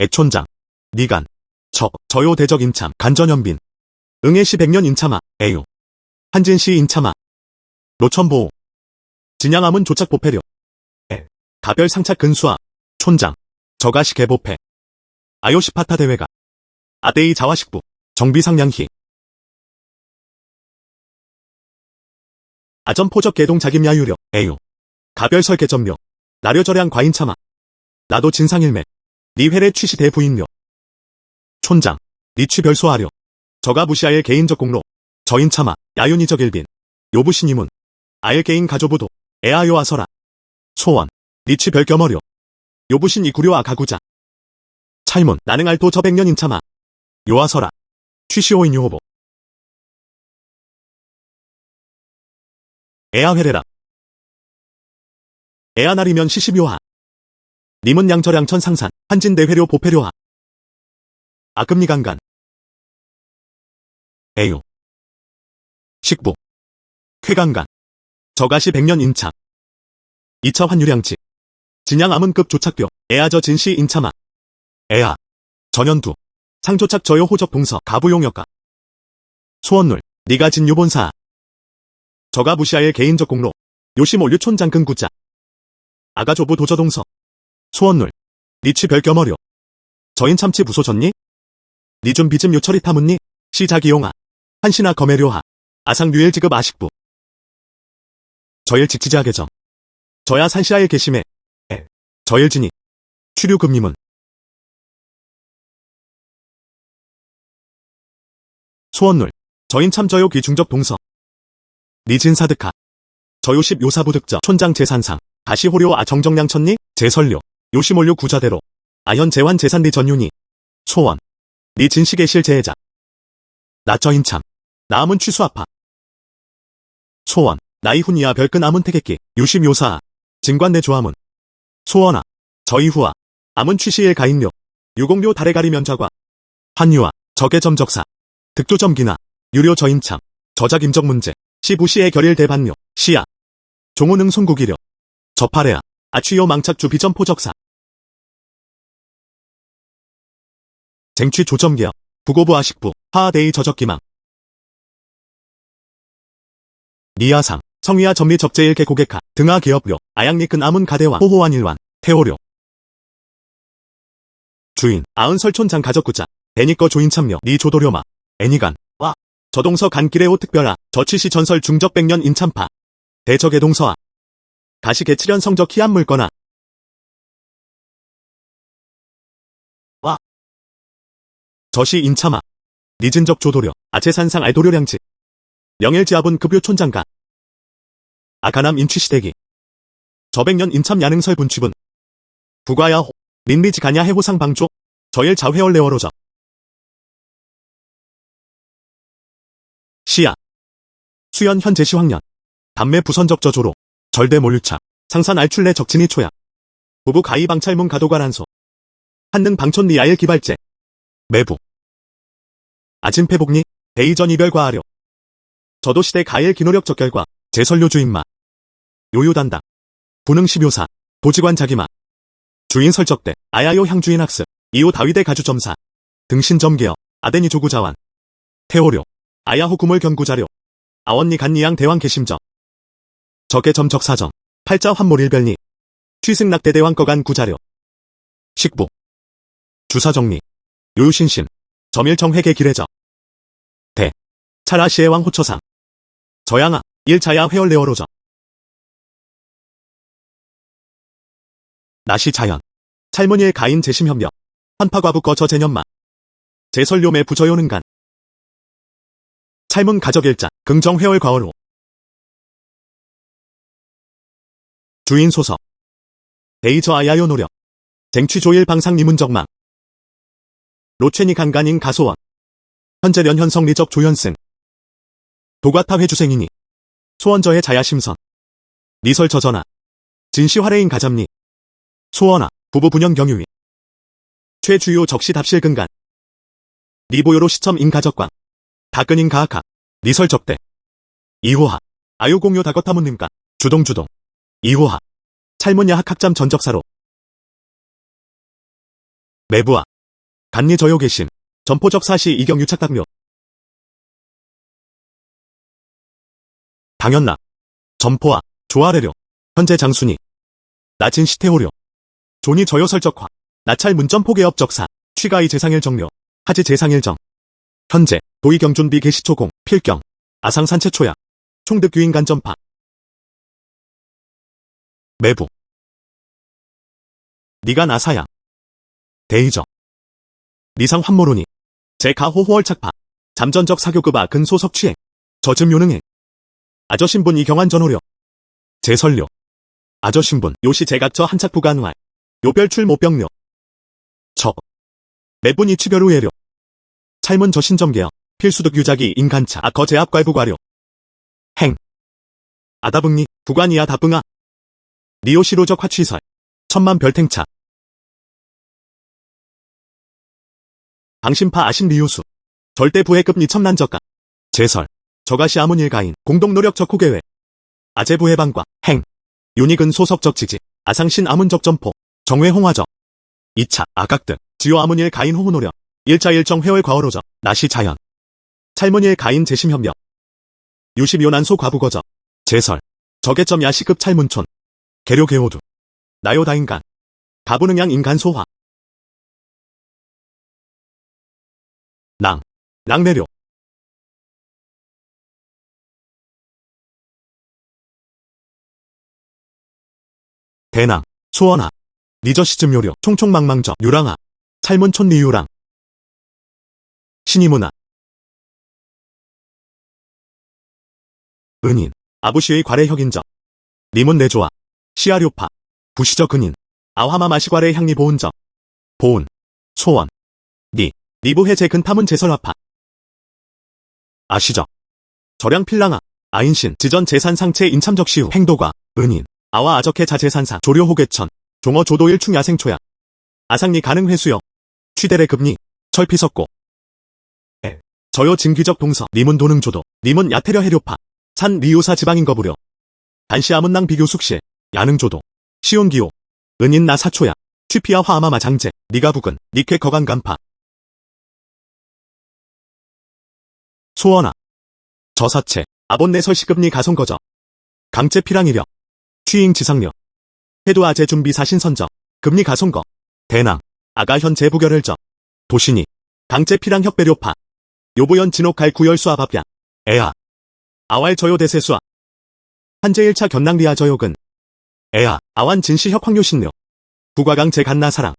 A: 애촌장. 니간. 저요대적 인참. 간전연빈. 응애시 백년 인참하. 에요. 한진시 인참하. 노천보호. 진양암은 조착보패료. 가별 상착 근수하. 촌장. 저가시 개보패. 아요시파타 대회가. 아데이 자화식부. 정비상량희. 아점포적 개동 자김야유려. 에요. 가별설 개점료. 나려저량 과인참하. 나도 진상일매. 니회례 취시 대부인료. 촌장. 니취 별소하려. 저가 무시아일 개인적 공로. 저인참하. 야윤이적 일빈. 요부신이문. 아일 개인 가조부도. 애아요 아서라. 소원. 니취 별겸어려. 요부신 이구료아 가구자. 찰문. 나능 알도 저백년 인참하. 요아서라. 취시오인 유호보. 애아회례라. 애아날이면 시십요하. 님은 양철양천 상산. 한진대회료 보패료하. 아금리강간. 에요. 식부. 쾌강간. 저가시 백년 인참. 2차 환유량치. 진양암은급 조착뼈. 애아저 진시 인참하. 애아. 전연두. 상조착 저요 호적 동서 가부용역가. 소원룰, 니가 진 유본사. 저가 무시하일 개인적 공로. 요시몰류 촌장 근구자. 아가조부 도저동서. 소원룰, 니취 별겸어려. 저인 참치 부소졌니? 니좀 비즘 요철이 타문니? 시자기용아. 한시나 검해료하. 아상류일 지급 아식부. 저일 직지자계정. 저야 산시아일 계심에. 저일 진이. 추류금리문. 소원룰, 저인 참저요 귀중적 동서. 니진 사득하. 저요십 요사부득저 촌장 재산상. 가시호료 정정량천니? 재설료. 요시몰류 구자대로. 아현 재환 재산리 전윤이. 소원. 니 진시계실 재해자. 나저인참. 나암은 취수아파. 소원. 나이훈이야 별근 암은 태객기. 유심요사. 진관내 조암은. 소원아. 저이후아. 암은 취시일 가인료. 유공료 다래가리 면좌과. 환유아. 적외점적사. 득조점기나. 유료 저인참. 저작임적 문제. 시부시의 결일 대반료. 시야. 종호능 송구기려. 저파레아. 아취요 망착주 비점포적사. 쟁취 조점계역. 부고부 아식부. 하하데이 저적기망. 니아상. 성위아 점리 적재일 개고객하. 등하 개업료. 아양리근 암은 가대와. 호호환 일환. 태호료. 주인. 아은 설촌장 가적구자. 애니꺼 조인 참여. 니 조도료마. 애니간. 와. 저동서 간길의 호특별하. 저취시 전설 중적 백년 인참파. 대적의 동서하. 가시 개칠연 성적 희암 물거나. 와. 저시 인참하. 니진적 조도료. 아체산상 알도료량지. 영일지압은 급요 촌장가. 아가남 인취시대기. 저백년 인참 야능설 분취분. 부과야호. 린리지 가냐 해호상 방조. 저일 자회월 레어로저. 시야. 수연 현재시 황년. 담매 부선적 저조로. 절대 몰유차. 상산 알출내 적진이 초야. 부부 가이 방찰문 가도관한소. 한능 방촌 리아일 기발제. 매부. 아진패복리. 대이전 이별 과하려. 저도시대 가일 기노력 적결과. 재설료 주인마. 요요단당. 부능시묘사. 도지관 자기마. 주인 설적대. 아야요 향주인 학습. 이호 다위대 가주점사. 등신점계역. 아데니 조구자완. 태호료. 아야호 구물 견구자료. 아원니 간니양 대왕 개심저. 적의 점적사정. 팔자 환몰일별리. 취승낙대 대왕 거간 구자료. 식부. 주사정리. 요유신신. 점일정회계 기래저. 대. 차라시의 왕 호처상. 저양아. 일차야 회월레어로저. 나시 자연. 찰문일 가인 재심협력. 환파과부 거저 재년마. 재설료매 부저요능간. 찰문 가적일자. 긍정회월 과어로. 주인 소서. 데이저 아야요 노력. 쟁취조일 방상 리문적망. 로체니 간간인 가소원. 현재 련현성 리적 조현승. 도과타 회주생이니. 소원저의 자야심선. 리설 저전하. 진시 화레인 가잡니. 소원아. 부부 분영 경유위. 최주요 적시 답실 근간. 리보요로 시첨 인가적광. 다근인 가학하. 리설 적대. 이호하. 아유공요 다거타문님가. 주동주동. 이호하. 찰문야 학학잠 전적사로. 매부하. 간리 저요 계심. 점포적 사시 이경 유착당료. 당연나. 점포하. 조아래료. 현재 장순이. 나진 시태호료. 존이 저요 설적화. 나찰 문점포개업 적사. 취가이 재상일 정료. 하지 재상일정. 현재. 도의경준비 개시초공. 필경. 아상산채초약. 총득유인 간점파. 매부. 니가 나사야. 대의적. 니상 환모로니. 제가호호월착파. 잠전적 사교급아 근소석 취행. 저즘 요능행. 아저신분 이경환 전호료. 재설료. 아저신분 요시 제각처 한착부간활. 요별출 모병료. 저. 매분 이취별 우예료. 찰문 저신점계역. 필수득 유자기 인간차 아거 제압괄부과료. 행. 아다붕니. 부관이야 다붕아. 리오시로적 화취설. 천만 별탱차. 방심파 아신 리요수. 절대 부해급 니첨난적가. 제설. 저가시 아문일가인. 공동노력 적호계획. 아재부해방과. 행. 유닉은 소석적 지지. 아상신 아문적 점포. 정회 홍화적. 2차. 아각등. 지요 아문일 가인 호호노력. 일자 일정 회월 과어로저. 나시 자연. 찰문일 가인 재심협력. 유십요난소 과부거저. 제설. 저개점 야시급 찰문촌. 계료계호두. 나요다인간. 가부능양 인간소화. 낭. 낭내료. 대낭. 수원하. 니저시즘 요료. 총총망망저. 유랑하. 찰문촌 리유랑. 신이문화. 은인. 아부시의 과래혁인저. 리문 내조아. 시아료파. 부시저 근인. 아화마 마시과래 향리 보은저. 보은. 소원. 니부 해제 근탐은 제설화파. 아시저. 절양 필랑아. 아인신. 지전 재산 상체 인참적 시후. 행도가. 은인. 아와 아적해 자재산사. 조료 호계천. 종어 조도 일충 야생초야. 아상리 가능 회수여. 취대래 급리. 철피석고. 저요 진귀적 동서. 리문 도능조도. 리문 야태려 해료파. 산 리요사 지방인 거부려. 단시 아문낭 비교 숙실. 야능조도. 시온기호. 은인 나 사초야. 취피아 화아마마 장제. 니가 북은. 니쾌 거간 간파. 소원아. 저사체. 아본내 설시급리 가송거저. 강제 피랑이려. 취잉 지상려. 해도 아재 준비 사신선저. 급리 가송거. 대낭. 아가 현재 부결을저. 도신이. 강제 피랑 혁배료파. 요보연 진옥갈 구열수아 밥야. 애아. 아왈 저요 대세수아. 한제 1차 견낭리아 저요근. 애아. 아완 진시혁 황요신료. 부과강 제간나사랑.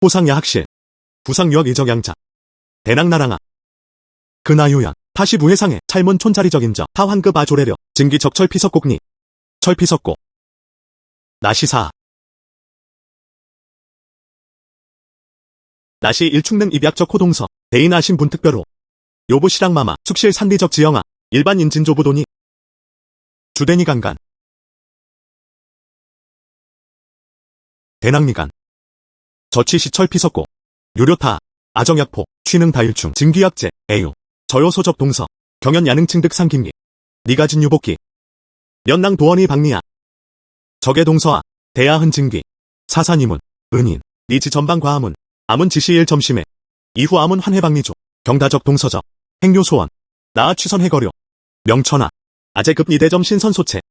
A: 호상야 학실. 부상유학 이적양자. 대낭나랑아. 근하유양. 타시 부해상해. 찰문 촌자리적인저. 타환급 아조래려. 증기적 철피석곡리. 철피석고. 나시사. 나시 일충능 입약적 호동서. 대인하신 분특별호. 요부 시랑마마. 숙실 산리적 지영아. 일반 인진조부도니. 주대니 간간. 대낭리간. 저치시 철피석고. 유료타. 아정약포. 취능 다일충. 증기약제. 애유. 저요소적 동서. 경연 야능층득 상김기. 니가진 유복기. 연낭 도원이 박리야. 적의 동서아. 대야흔 증기. 사산이문. 은인. 니지 전방 과아문. 아문 지시일 점심에. 이후 아문 환해박리조. 경다적 동서적. 행료소원. 나아 취선 해거료. 명천하. 아재급 니대점 신선소체.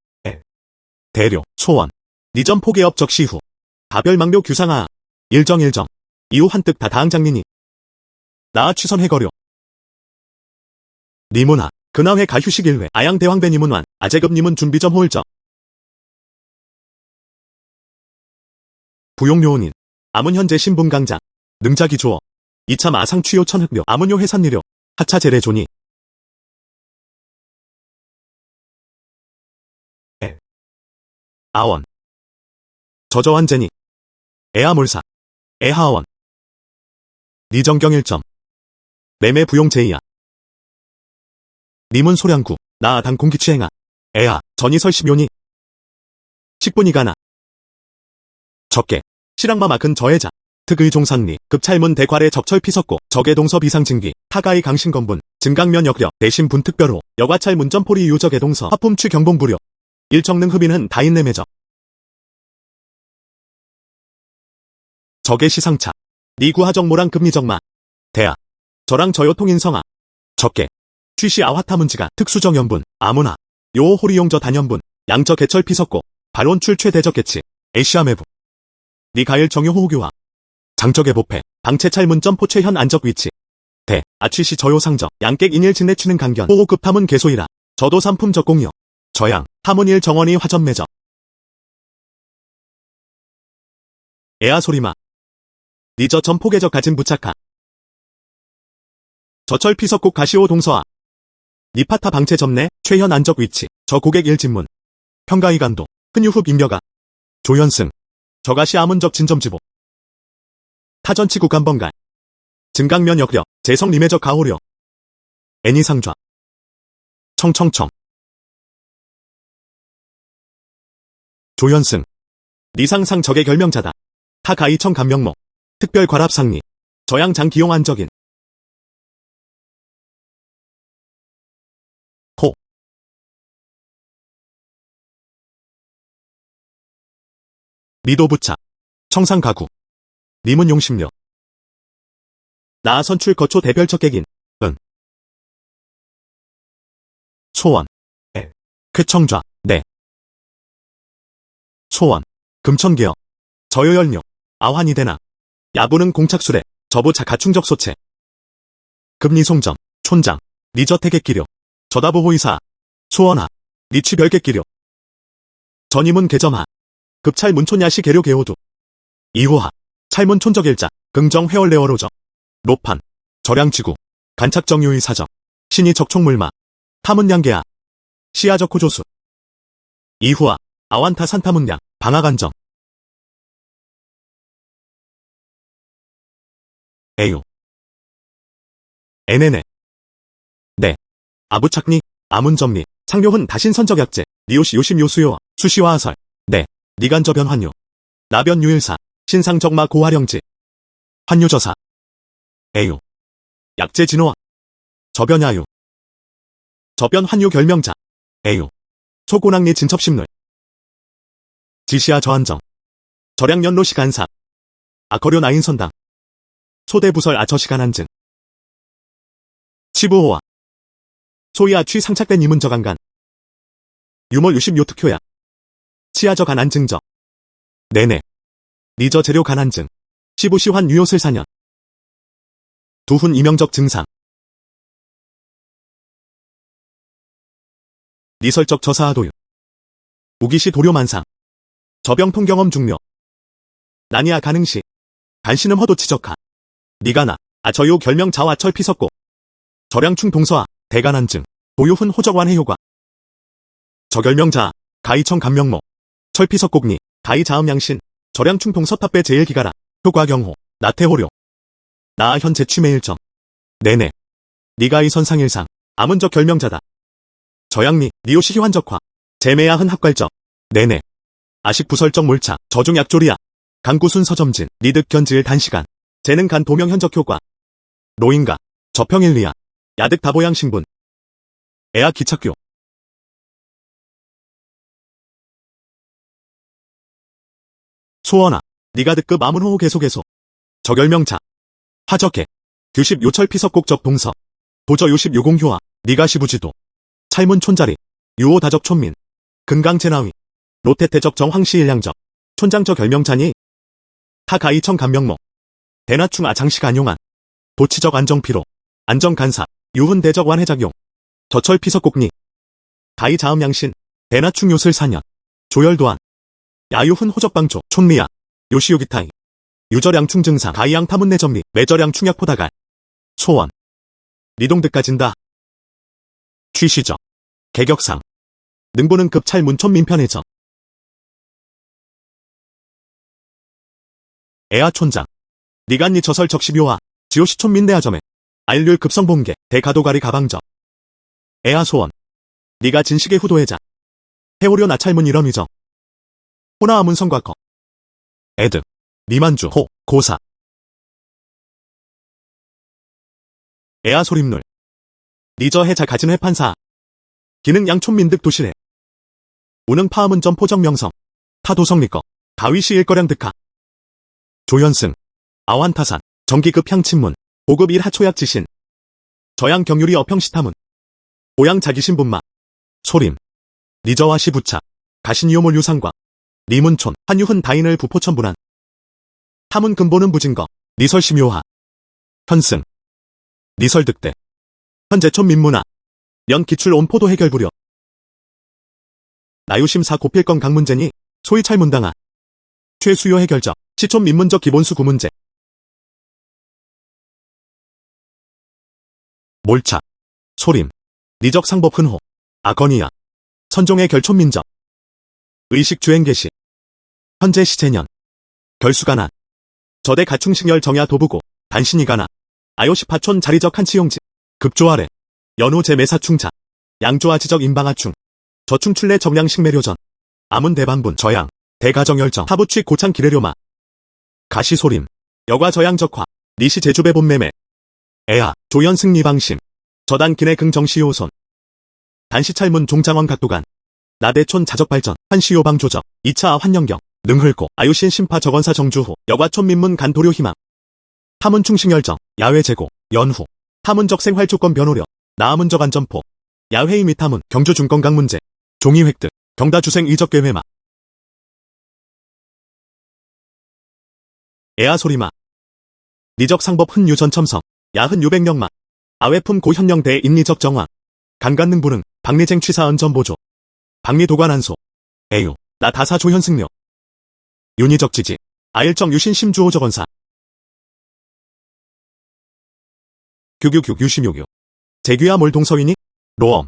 A: 대료. 소원. 니점 포개업 적시후. 가별망료 규상하. 일정. 이후 한뜩 다 다항장리니. 나아 취선 해거료. 니문하. 근하회 가휴식 일회. 아양대왕배 니문완. 아재급 니문 준비점 호을적. 부용요원인. 아문현재 신분강장. 능자기 조어. 이참 아상 취요 천흑료. 아문요 회산리료. 하차 제례조니. 아원. 저저완제니. 애아몰사. 애하원. 니정경 1점. 매매 부용 제이야. 니문 소량구. 나아당 공기취행아. 애아. 전이설십요니. 식분이가나. 적게. 실랑마마 근 저해자. 특의 종상리. 급찰문 대괄의 적철 피석고. 적의 동서 비상증기. 타가의 강신건분. 증강면 역력. 대신 분특별호. 여과찰 문점포리 유적의 동서. 화품취 경봉부료. 일정능 흡인은 다인내매적. 적의 시상차. 니구하적 모랑 급리적마. 대아. 저랑 저요 통인성아. 적게. 취시 아화타문지가. 특수정연분. 아문하. 요호 호리용저 단연분. 양저 개철 피석고. 발원 출최 대적개치. 에시아매부. 니가일 정요호호교화. 장적의 보패. 방채찰 문점 포최현 안적 위치. 대. 아취시 저요 상적. 양객 인일 진내 취는 강견. 호호급 탐문 개소이라. 저도 삼품 적공이요. 저양. 탐문일 정원이 화전매적. 애아 소리마. 니저 점포개적 가진 부착하. 저철 피석국 가시오 동서아. 니파타 방채 점내. 최현 안적 위치. 저 고객 일진문. 평가이간도. 흔유흡 임려가. 조현승. 저가시 아문적 진점지보. 타전치 국간번갈. 증강면 역력. 재성 리매적 가호려. 애니상좌. 청청청. 조현승. 니상상 적의 결명자다. 타가이청 감명모. 특별 과랍상리. 저양장 기용 안적인. 호. 니도부차. 청상가구. 니문용심료. 나 선출 거초 대별적 객인. 응. 소원. 쾌청좌. 네. 소원. 금천계어. 저요열뇨. 아환이대나. 야부는 공착수레. 저보자 가충적 소체. 급리송점. 촌장. 니저태객기료. 저다보호이사. 소원하. 니취별객기료. 전임은 개점하. 급찰문촌야시 계료 개호두. 이호하. 찰문촌적일자. 긍정 회월레어로저. 노판. 절양지구. 간착정유의 사적. 신이 적총물마. 탐은양계하. 시야적호조수. 이후하. 아완타 산타문양. 방하간정. 에유. 에네네. 네. 아부착리. 아문점리. 상료훈 다신선적약제. 니오시 요심 요수요. 수시와 하설. 네. 니간저변 환유. 나변 유일사. 신상적마 고화령지. 환유저사. 에유. 약제 진호화. 저변야유. 저변 환유 결명자. 에유. 소고낭리 진첩심룰. 지시아 저한정. 절양연로시 간사. 아거료 나인선당. 소대부설 아처시간 한증. 치부호와. 소이아 취 상착된 이문저간간. 유몰 유십 요특효야. 치아저 간안증저. 네네. 니저 재료 간안증. 시부시환 유효슬 4년. 두훈 이명적 증상. 니설적 저사하도유. 우기시 도료만상. 저병통경험 중묘. 나니아 가능시. 간신음 허도 치적하. 니가나. 아저요 결명 자와철 피석고. 절양충 동서하. 대간안증. 도유훈 호적완 해효과. 저결명자. 가이청 감명모. 철피석곡니. 가이자음양신. 절양충 동서탑배 제일기가라. 효과경호. 나태호료. 나아 현재 취매일점. 네네. 니가이 선상일상. 아문적 결명자다. 저양리. 니오시 희환적화. 제매야흔 합갈적. 네네. 아식 부설적 몰차. 저중약조리야. 강구순 서점진. 니득 견질 단시간. 재능 간 도명 현적 효과. 노인가. 저평일리야. 야득 다보양 신분. 애아 기착교. 소원아. 니가득급 아문호호 계속해소. 저결명차. 화적해. 규십 요철 피석곡적 동서. 도저 요십 요공효화. 니가시부지도. 찰문 촌자리. 유호 다적 촌민. 금강 제나위. 로테태적 정황시 일량적. 촌장저 결명자니. 타가이청 감명모. 대나충 아장시 간용안. 도치적 안정피로. 안정간사. 유훈 대적 완해작용. 저철 피석곡니. 가이 자음양신. 대나충 요슬 4년. 조열도안. 야유훈 호적방조. 촌미야. 요시요기타이. 유절양충 증상. 가이양 타문내 점리. 매절양충 약포다갈. 소원. 니동득까진다. 취시적. 개격상. 능보는 급찰 문촌 민편해적. 애아 촌장. 니간니 저설 적시묘화. 지오시 촌민대하점에. 알률 급성봉계. 대가도가리 가방적. 애아 소원. 니가 진식의 후도해자. 해오려 나찰문 일원위정. 호나아문 성과거. 애득. 니만주. 호. 고사. 애아 소림룰. 니저 해자 가진 회판사. 기능 양촌민득 도실해. 우능 파암은 점포정 명성. 타도성리거. 가위시 일거량 득하. 조연승. 아완타산. 정기급 향친문. 고급 일하초약 지신. 저양 경유리 어평시타문. 고양 자기신분마. 소림. 니저와 시부차. 가신이오몰 유상과. 니문촌. 한유훈 다인을 부포천분한. 탐은 근본은 부진거. 니설시묘하. 현승. 니설득대. 현재촌 민문화. 연기출 온포도 해결부려. 나유심사 고필건 강문제니. 소위 찰문당하. 최수요 해결적. 시촌 민문적 기본수 구문제. 몰차. 소림. 니적 상법 흔호. 아거니야. 선종의 결촌민적. 의식 주행 개시. 현재 시제년. 결수가난. 저대 가충식열 정야 도부고. 단신이가나. 아요시파촌 자리적 한치용지. 급조아래. 연호 제매사충자. 양조아 지적 인방하충. 저충출래 정량식매료전. 아문 대반분 저양. 대가정열정. 하부취 고창 기레료마. 가시소림. 여과 저양적화. 니시 제주배 본매매. 애아. 조연승 리방심. 저단 기내 긍정시요손. 단시찰문 종장원 각도간. 나대촌 자적발전. 한시요방 조적. 2차 환영경. 능흘고. 아유신 심파 적원사 정주호. 여과촌 민문 간도료 희망. 탐문 충식열정, 야외 제고, 연후. 탐문적 생활조건 변호력, 나암문적 안점포. 야회의 및 탐문, 경주 중건강 문제. 종이 획득, 경다 주생 이적괴 회마. 애아 소리마. 리적 상법 흔유 전첨성, 야흔 유백령마. 아외품 고현령대 인리적 정황. 간간능 불응, 박리쟁 취사언 전보조. 박리도관 안소. 애유, 나 다사 조현승려. 윤희적 지지, 아일정 유신 심주호 적언사. 규규규 유심요규. 재규야 몰 동서위니? 로엄.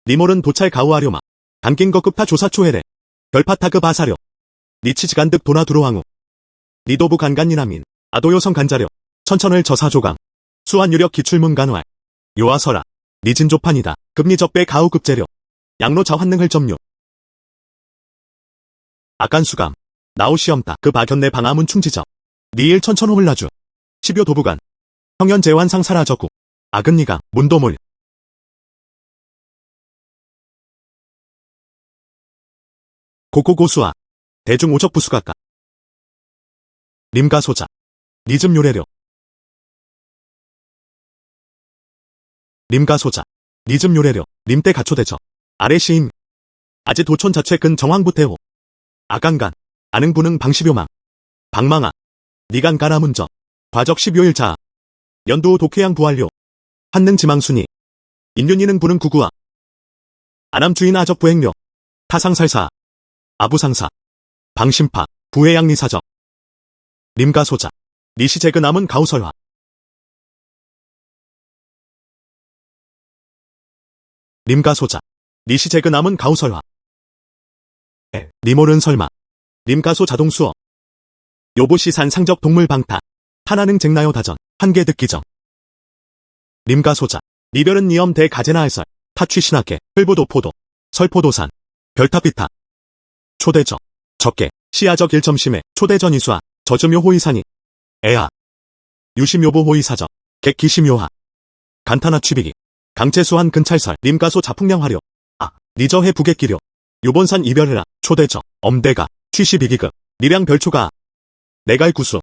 A: 니몰은 도찰 가우하려마. 단낀거급타 조사초해래. 별파타급 아사려. 니치지간득 도나 두로왕우. 니도부 간간니나민. 아도요성 간자려. 천천을 저사조강. 수완유력 기출문 간활. 요아서라. 니진조판이다. 급리적배 가우급재려. 양로 자환능을 점유. 악간수감. 나우시엄다. 급아견내 방아문 충지적. 니일 천천호 흘라주. 십요 도부간. 형연 재환상 사라저구. 아근니강. 문도물. 고고고수아. 대중 오적 부수각가. 림가소자. 니즘 요래려. 림가소자. 니즘 요래려. 림대 가초대저. 아래 시인. 아지 도촌 자체 근 정황부태호. 아간간. 아능부능 방십요망. 방망아. 니간 가라문저. 과적 10요일자. 연도 독해양 부활료. 환능 지망순이. 인륜이능 부능 구구아. 아남주인 아적 부행료. 타상살사. 아부상사. 방심파. 부해양리사적. 림가소자. 니시제그 남은 가우설화. 림가소자. 니시제그 남은 가우설화. 니몰은 설마. 림가소 자동수어. 요보시산 상적 동물 방타. 하나능 쟁나요 다전. 한계 듣기정. 림가소자. 니별은 니엄 대 가제나 알설. 타취신학계. 흘보도 포도. 설포도산. 별탑비타. 초대저. 적계. 시야적 일점심에. 초대전 이수아. 저즈묘 호의사니. 애하. 유심요보 호의사적. 객기심요하. 간타나 취비기. 강체수한 근찰설. 림가소 자풍량화려. 니저해 부객기려. 요본산 이별해라. 초대저. 엄대가. 취시비기급. 니량 별초가. 내갈구수.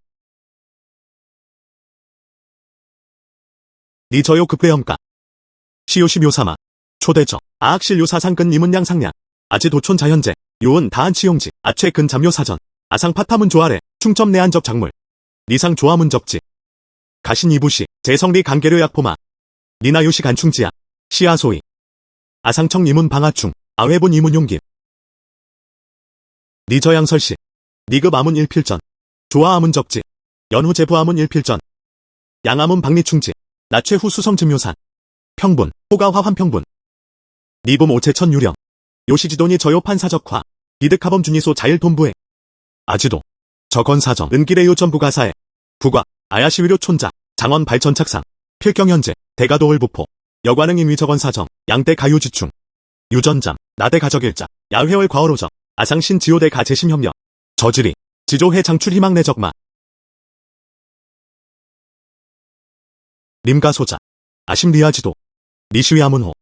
A: 니저요 급배엄가. 시요시묘사마. 초대저. 아악실요 사상근 니문양 상량. 아지 도촌 자현재. 요은 다한치용지. 아최 근잠요 사전. 아상파타문 조아래. 충점 내한적 작물. 니상 조아문 적지. 가신 이부시. 재성리 간계료 약포마. 니나요시 간충지야. 시아소이. 아상청 니문 방아충. 아회본 이문용김. 니저양설시. 니급 아문 일필전. 조아아문 적지. 연후 제부아문 일필전. 양아문 박리충지. 나최후 수성증묘산. 평분. 호가화 환평분. 니붐 오체천 유령. 요시지도니 저요판 사적화. 이득하범 준이소 자일돈부에. 아지도. 저건사정. 은기레요 전부가사에. 부과. 아야시위료 촌자. 장원 발전착상. 필경현재. 대가도을 부포. 여관응 임위저건사정. 양대 가유지충. 유전잠. 나대 가적일자. 야회월 과어로적. 아상신 지오대 가재심협력. 저지리. 지조해 장출 희망 내적마. 림가소자. 아심리아지도. 리시위아문호.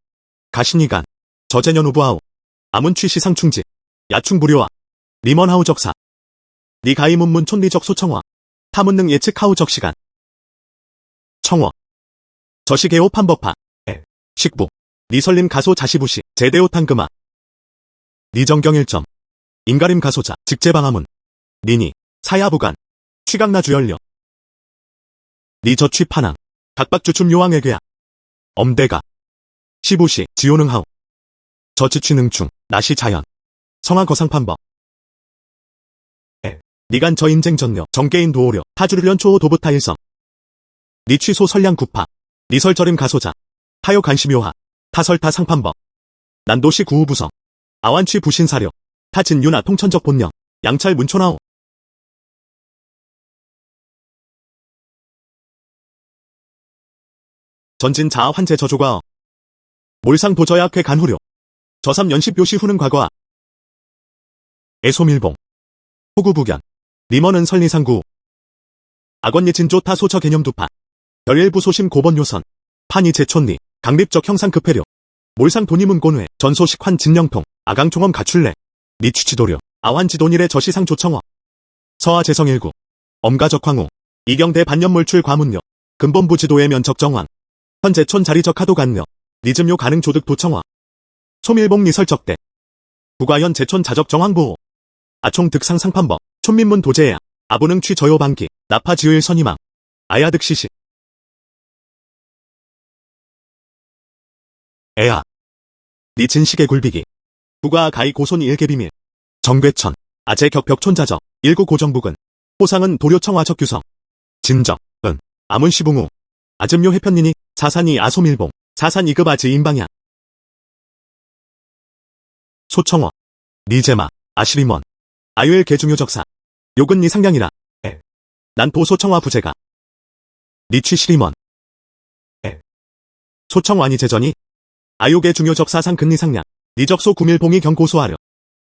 A: 가신이간. 저제년 우부아우. 아문취 시상충지. 야충부료아. 리먼하우 적사. 니가이문문 촌리적 소청화. 타문능 예측하우 적시간. 청워. 저시개호 판법파. 식부. 니설림 가소 자시부시. 제대오 탕금아. 니정경 1점. 인가림 가소자. 직제방하문. 니니. 사야부간. 취강나 주열려. 니저취 파낭. 각박주춤 요왕에게야. 엄대가. 시부시. 지오능하우. 저지취능충. 나시 자연. 성하 거상판법. 니간 저인쟁 전력. 정계인 도오려. 타주르련 초호 도부타 일성. 니취소 설량 구파. 니설저림 가소자. 타요 간심요하. 타설타 상판법. 난도시 구우부성. 아완취 부신사려. 타진유나 통천적 본령. 양찰 문초나오. 전진 자아 환제 저조과어. 몰상 도저약회 간후료. 저삼 연십요시 후는 과거아. 애소밀봉. 호구부견. 리먼은 설리상구. 악원예 진조 타소처 개념두파. 별일부 소심 고번요선. 판이 제촌리. 강립적 형상 급회료. 몰상 도니문 곤회. 전소식환 진령통. 아강총엄 가출래. 니취치도료. 아환지도닐의 저시상 조청어. 서하 재성일구. 엄가적 황후. 이경대 반년물출 과문료. 근본부 지도의 면적 정황. 현재촌 자리적 하도 간료. 리즘료 가능 조득 도청화. 소밀봉 리설적대. 부과현 제촌 자적 정황 보호. 아총 득상 상판법. 촌민문 도제야. 아부능 취 저요 방기. 나파 지효일 선임망. 아야득 시시. 애야. 니 진식의 굴비기. 부가 가이 고손 일개비밀. 정괴천. 아재 격벽촌자적. 일구 고정북은. 호상은 도료청 와적규성. 진적. 은. 아문시붕우. 아즘요 해편니니. 사산이 아소밀봉. 사산 이급 아지 인방야. 소청어. 니제마. 아시리먼. 아유엘 개중요적사. 욕은 니 상량이라. 에. 난 도소청화 부제가. 니취 시리먼. 에. 소청와니 제전이. 아욕의 중요적사상 근리 상량. 니적소 구밀봉이 경고소하려.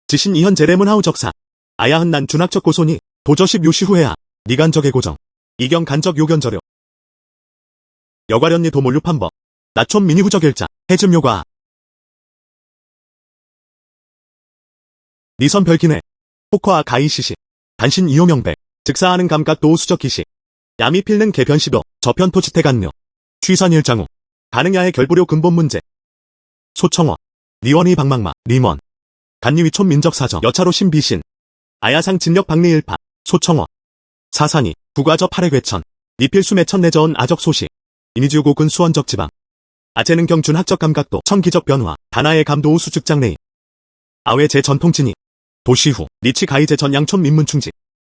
A: 지신 이현 제레문 하우 적사. 아야흔 난 준학적 고소니. 도저십 요시 후회하. 니간적의 고정. 이경 간적 요견저려. 여과련니 도몰류판법. 나촌 미니후적일자. 해즘요과. 니선 별기네. 포커아 가이시시. 단신 이용명백. 즉사하는 감각 도우수적기시. 야미 필는 개변시벼. 저편 토치태간료. 취선 일장후. 가능야의 결부료 근본 문제. 소청어. 니원이 방망마. 리먼. 간리위촌 민적사정. 여차로 신비신. 아야상 진력 박리 일파. 소청어. 사산이. 부과저 팔해괴천. 니필수 매천 내저언 아적소시. 이니지우고근 수원적 지방. 아재는 경준 학적 감각도. 청기적 변화. 단아의 감도우 수직장내이. 아외 제 전통진이. 도시후. 니치 가이제 전 양촌 민문충직.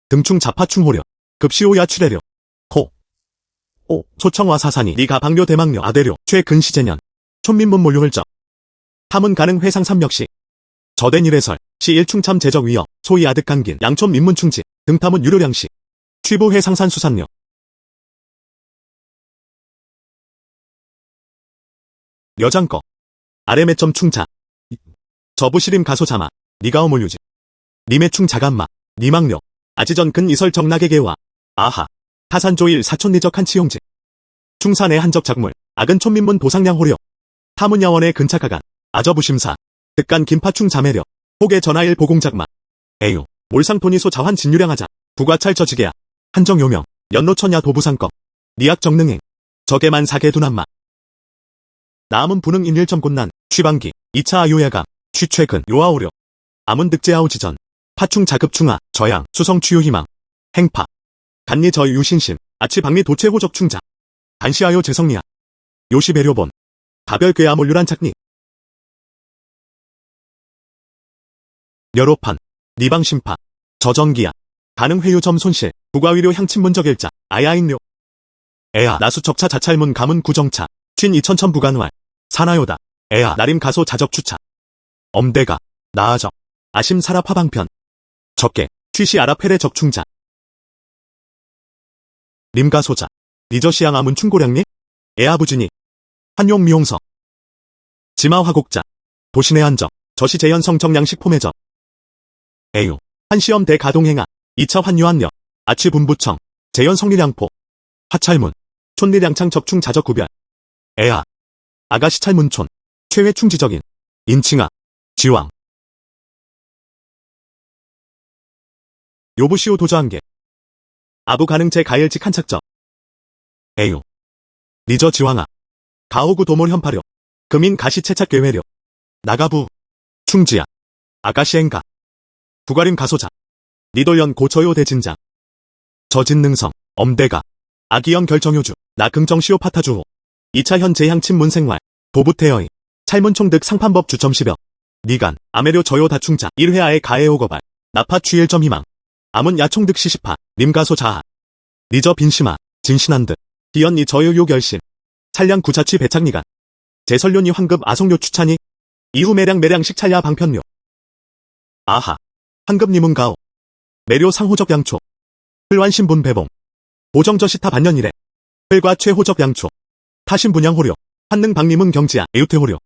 A: 등충 자파충 호려. 급시오야 추례려. 호. 오. 소청화 사산이. 니가 방료 대망료 아대료. 최근시제년. 촌민문 몰류을적. 탐은 가능 회상 삼역시. 저된 일해설. 시 일충참 제적 위협. 소위 아득간긴. 양촌 민문충직. 등탐은 유료량시. 취부 회상산 수산료. 여장거. 아래매점 충자. 저부시림 가소자마. 니가오 몰유지. 니매충 자간마. 니망료. 아지전 근 이설 정락의 개와. 아하. 타산조일 사촌리적 한치용지. 충산의 한적 작물. 악은 촌민문 도상량 호려. 타문야원의 근차가간. 아저부심사. 득간 김파충 자매려. 혹의 전하일 보공작마. 에유. 몰상토니소 자환 진유량하자. 부과찰 저지계야. 한정요명. 연노천야 도부상검. 니악 정능행. 적에만 사계 두남마. 남은 부능 인일점 곤난. 취방기. 2차 아요야감. 취최근. 요아오려. 아문 득제아우 지전. 파충 자급충하. 저양. 수성 취유희망. 행파. 간리 저 유신심. 아치 박리 도체호적 충자. 간시아요 재성리야. 요시 배료본. 가별괴야 몰류란 착리. 여로판. 니방심파. 저전기야. 가능 회유점 손실. 부과위료 향친문적일자. 아야인료. 애야. 나수척차 자찰문 가문 구정차. 친 이천천 부간활. 사나요다. 애야. 나림 가소 자적추차. 엄대가. 나아적. 아심 사라 파방편. 적게. 취시 아라페레 적충자. 림가소자. 니저시양 아문 충고량리. 애아부진이. 한용 미용서. 지마 화곡자. 도신의 한적. 저시 재현성 정량식 포매적. 에유. 한시험 대가동행하. 2차 환유한력. 아치 분부청. 재현성리량포. 화찰문. 촌리량창 적충 자적 구별. 애아. 아가시찰문촌. 최외충 지적인. 인칭아. 지왕. 요부시오 도저한계. 아부 가능제 가일직 한착적. 에유. 니저 지왕아. 가오구 도몰 현파료. 금인 가시채착 괴회료. 나가부. 충지야. 아가시엔가. 부가림 가소자. 니돌연 고처요 대진장. 저진능성. 엄대가. 아기영 결정효주. 나긍정시오 파타주호. 2차 현 재향친 문생활. 도부태어이. 찰문총득 상판법 주점시벽. 니간. 아메료 저요 다충자. 1회아의 가해오거발. 나파 취일점 희망. 아문 야총득 시시파. 님가소 자하. 니저 빈심아. 진신한듯. 기연니 저요요 결심. 찰량 구자취 배착니간. 제설료니 황급 아송료 추차니. 이후 매량 식찰야 방편료. 아하. 황급님은 가오. 매료 상호적 양초. 흘완신분 배봉. 보정저시타 반년이래. 흘과 최호적 양초. 타신 분양호료. 한능 박님은 경지야. 에우태호료.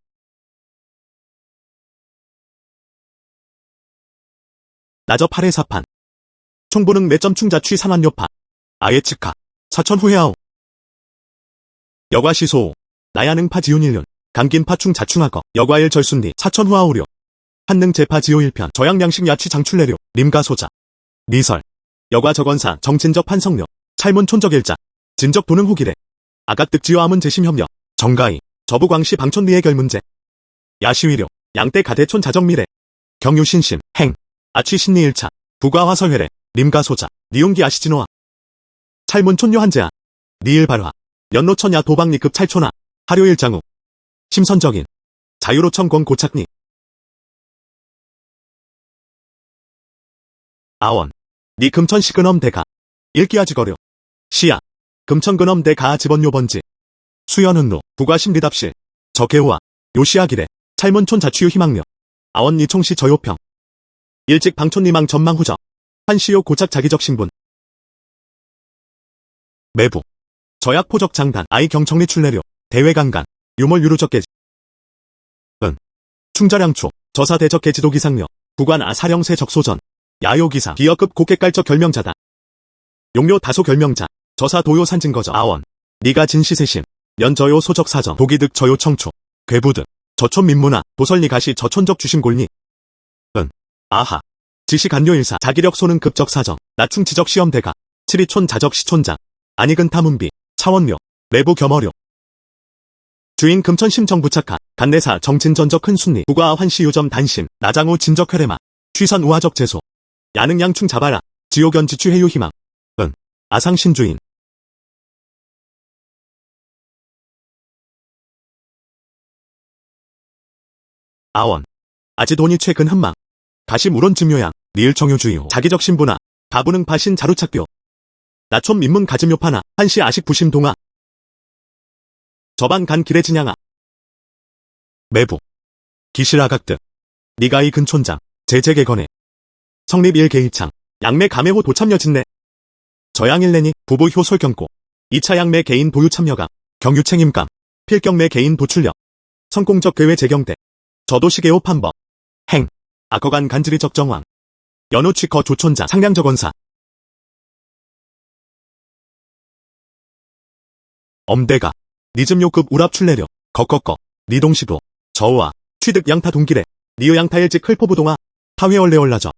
A: 나저 8회 사판. 총부능 매점 충자취 산환요파. 아예 측하. 사천 후회하오. 여과시소. 나야능파 지훈일륜. 강긴파충 자충하거. 여과일 절순리. 사천 후하오료. 한능 제파 지호 1편. 저양량식 야취 장출내료. 림가소자. 리설. 여과 적원사. 정친적 판성료. 찰문 촌적일자, 진적 도능 후기래, 아각득지요 암은 재심협력, 정가이, 저부광시 방촌리의 결문제, 야시위료, 양떼 가대촌 자정미래, 경유신심, 행, 아취신리일차, 부가화설회래, 림가소자, 니용기 아시진호아, 찰문 촌요한제아, 니일발화, 연로천야 도박리급 찰촌아, 하료일장우, 심선적인, 자유로청 권고착리, 아원, 니 금천시근엄 대가, 일기아지거려, 시야, 금천근엄 대가 집원요번지, 수연은로, 부가심리답실, 저개호와, 요시아기래, 찰문촌 자취유 희망력, 아원 니 총시 저요평, 일찍 방촌리망 전망후적, 한시요 고착 자기적 신분, 매부, 저약 포적 장단, 아이 경청리 출내료, 대외강간, 유몰 유루적개지, 충자량초, 저사 대적 개지도 기상력, 부관 아사령세 적소전, 야요기사, 기어급 고객깔적 결명자다. 용료 다소 결명자, 저사 도요 산증거저 아원, 니가 진시세심, 연저요 소적 사정, 도기득 저요 청초, 괴부득, 저촌 민문화, 도설리 가시 저촌적 주심골리, 아하, 지시간료일사, 자기력 소는 급적 사정, 나충 지적 시험 대가, 칠이촌 자적 시촌장, 안익은 탐운비, 차원료, 내부 겸어료, 주인 금천심 정부착하, 간내사 정진전적 큰 순리, 부가 환시 요점 단심, 나장호 진적 회래마, 취선 우화적 제소, 야능양충 자바라, 지옥연 지취해요 희망, 아상신주인, 아원, 아지돈이 최근 흠망, 가시물원 증요양, 리을청요주의호, 자기적 신분화, 가부능 파신 자루착교, 나촌 민문 가짐요파나, 한시 아식 부심 동화, 저반 간 길의 진양아, 매부, 기실아각득, 니가이 근촌장, 제재개건해, 성립 일개일창, 양매 감해호 도참여 진내, 저양일내니, 부부 효솔경고, 2차 양매 개인 도유 참여감, 경유챙임감, 필경매 개인 도출력, 성공적 괴외 재경대, 저도시계호 판법, 행, 악어간 간지리 적정왕, 연호취거 조촌장, 상량적원사, 엄대가, 니즘요급 우랍 출내력, 거꺼꺼, 니동시도, 저우아, 취득 양타 동길에, 니의양타일직 흘포부동아, 타회얼레얼라저,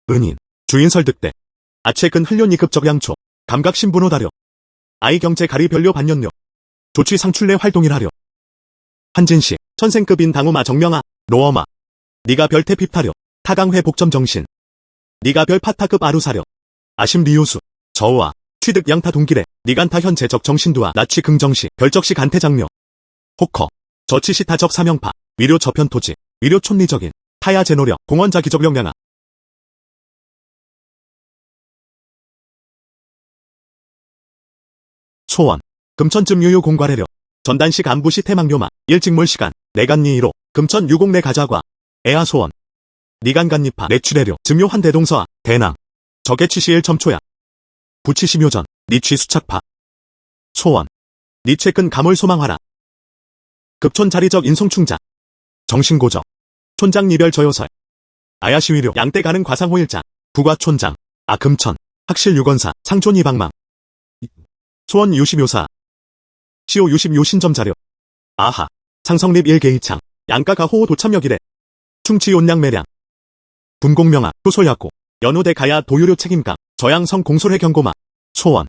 A: 은인, 주인설득대, 아최근 흘려니 급적양초, 감각신분호다려, 아이경제 가리 변료 반년료, 조취 상출내 활동일하려, 한진시, 천생급인 당우마 정명아, 노어마, 니가 별태 핍타려, 타강회 복점 정신, 니가 별 파타급 아루사려, 아심 리요수, 저우아, 취득 양타 동길에, 니간타 현재적 정신두아, 나취 긍정시, 별적시 간태장려, 호커, 저치시 타적 사명파, 위료 저편토지, 위료 촌리적인, 타야 제노력, 공원자 기적령량아, 소원, 금천쯤 유유 공괄해려, 전단시 간부시 태망료마, 일직몰 시간, 내간니 1호, 금천 유공 내 가자과, 애하 소원, 니간간니파, 내취래료, 증묘한 대동서아, 대낭, 적개취시 1첨초야, 부치시묘전, 니취 수착파, 소원, 니최근 가몰 소망하라, 급촌 자리적 인송충자, 정신고적, 촌장 니별 저요설, 아야시위료, 양떼 가는 과상호일자, 부과촌장, 아금천, 학실 유건사, 상촌 이방망, 소원 유시묘사, 시오 유십요 신점자료, 아하, 상성립 일개이창, 양가가 호호 도참역이래, 충치 온량매량, 분공명아, 효솔약고, 연호대 가야 도유료 책임감, 저양성 공솔회 경고마, 소원,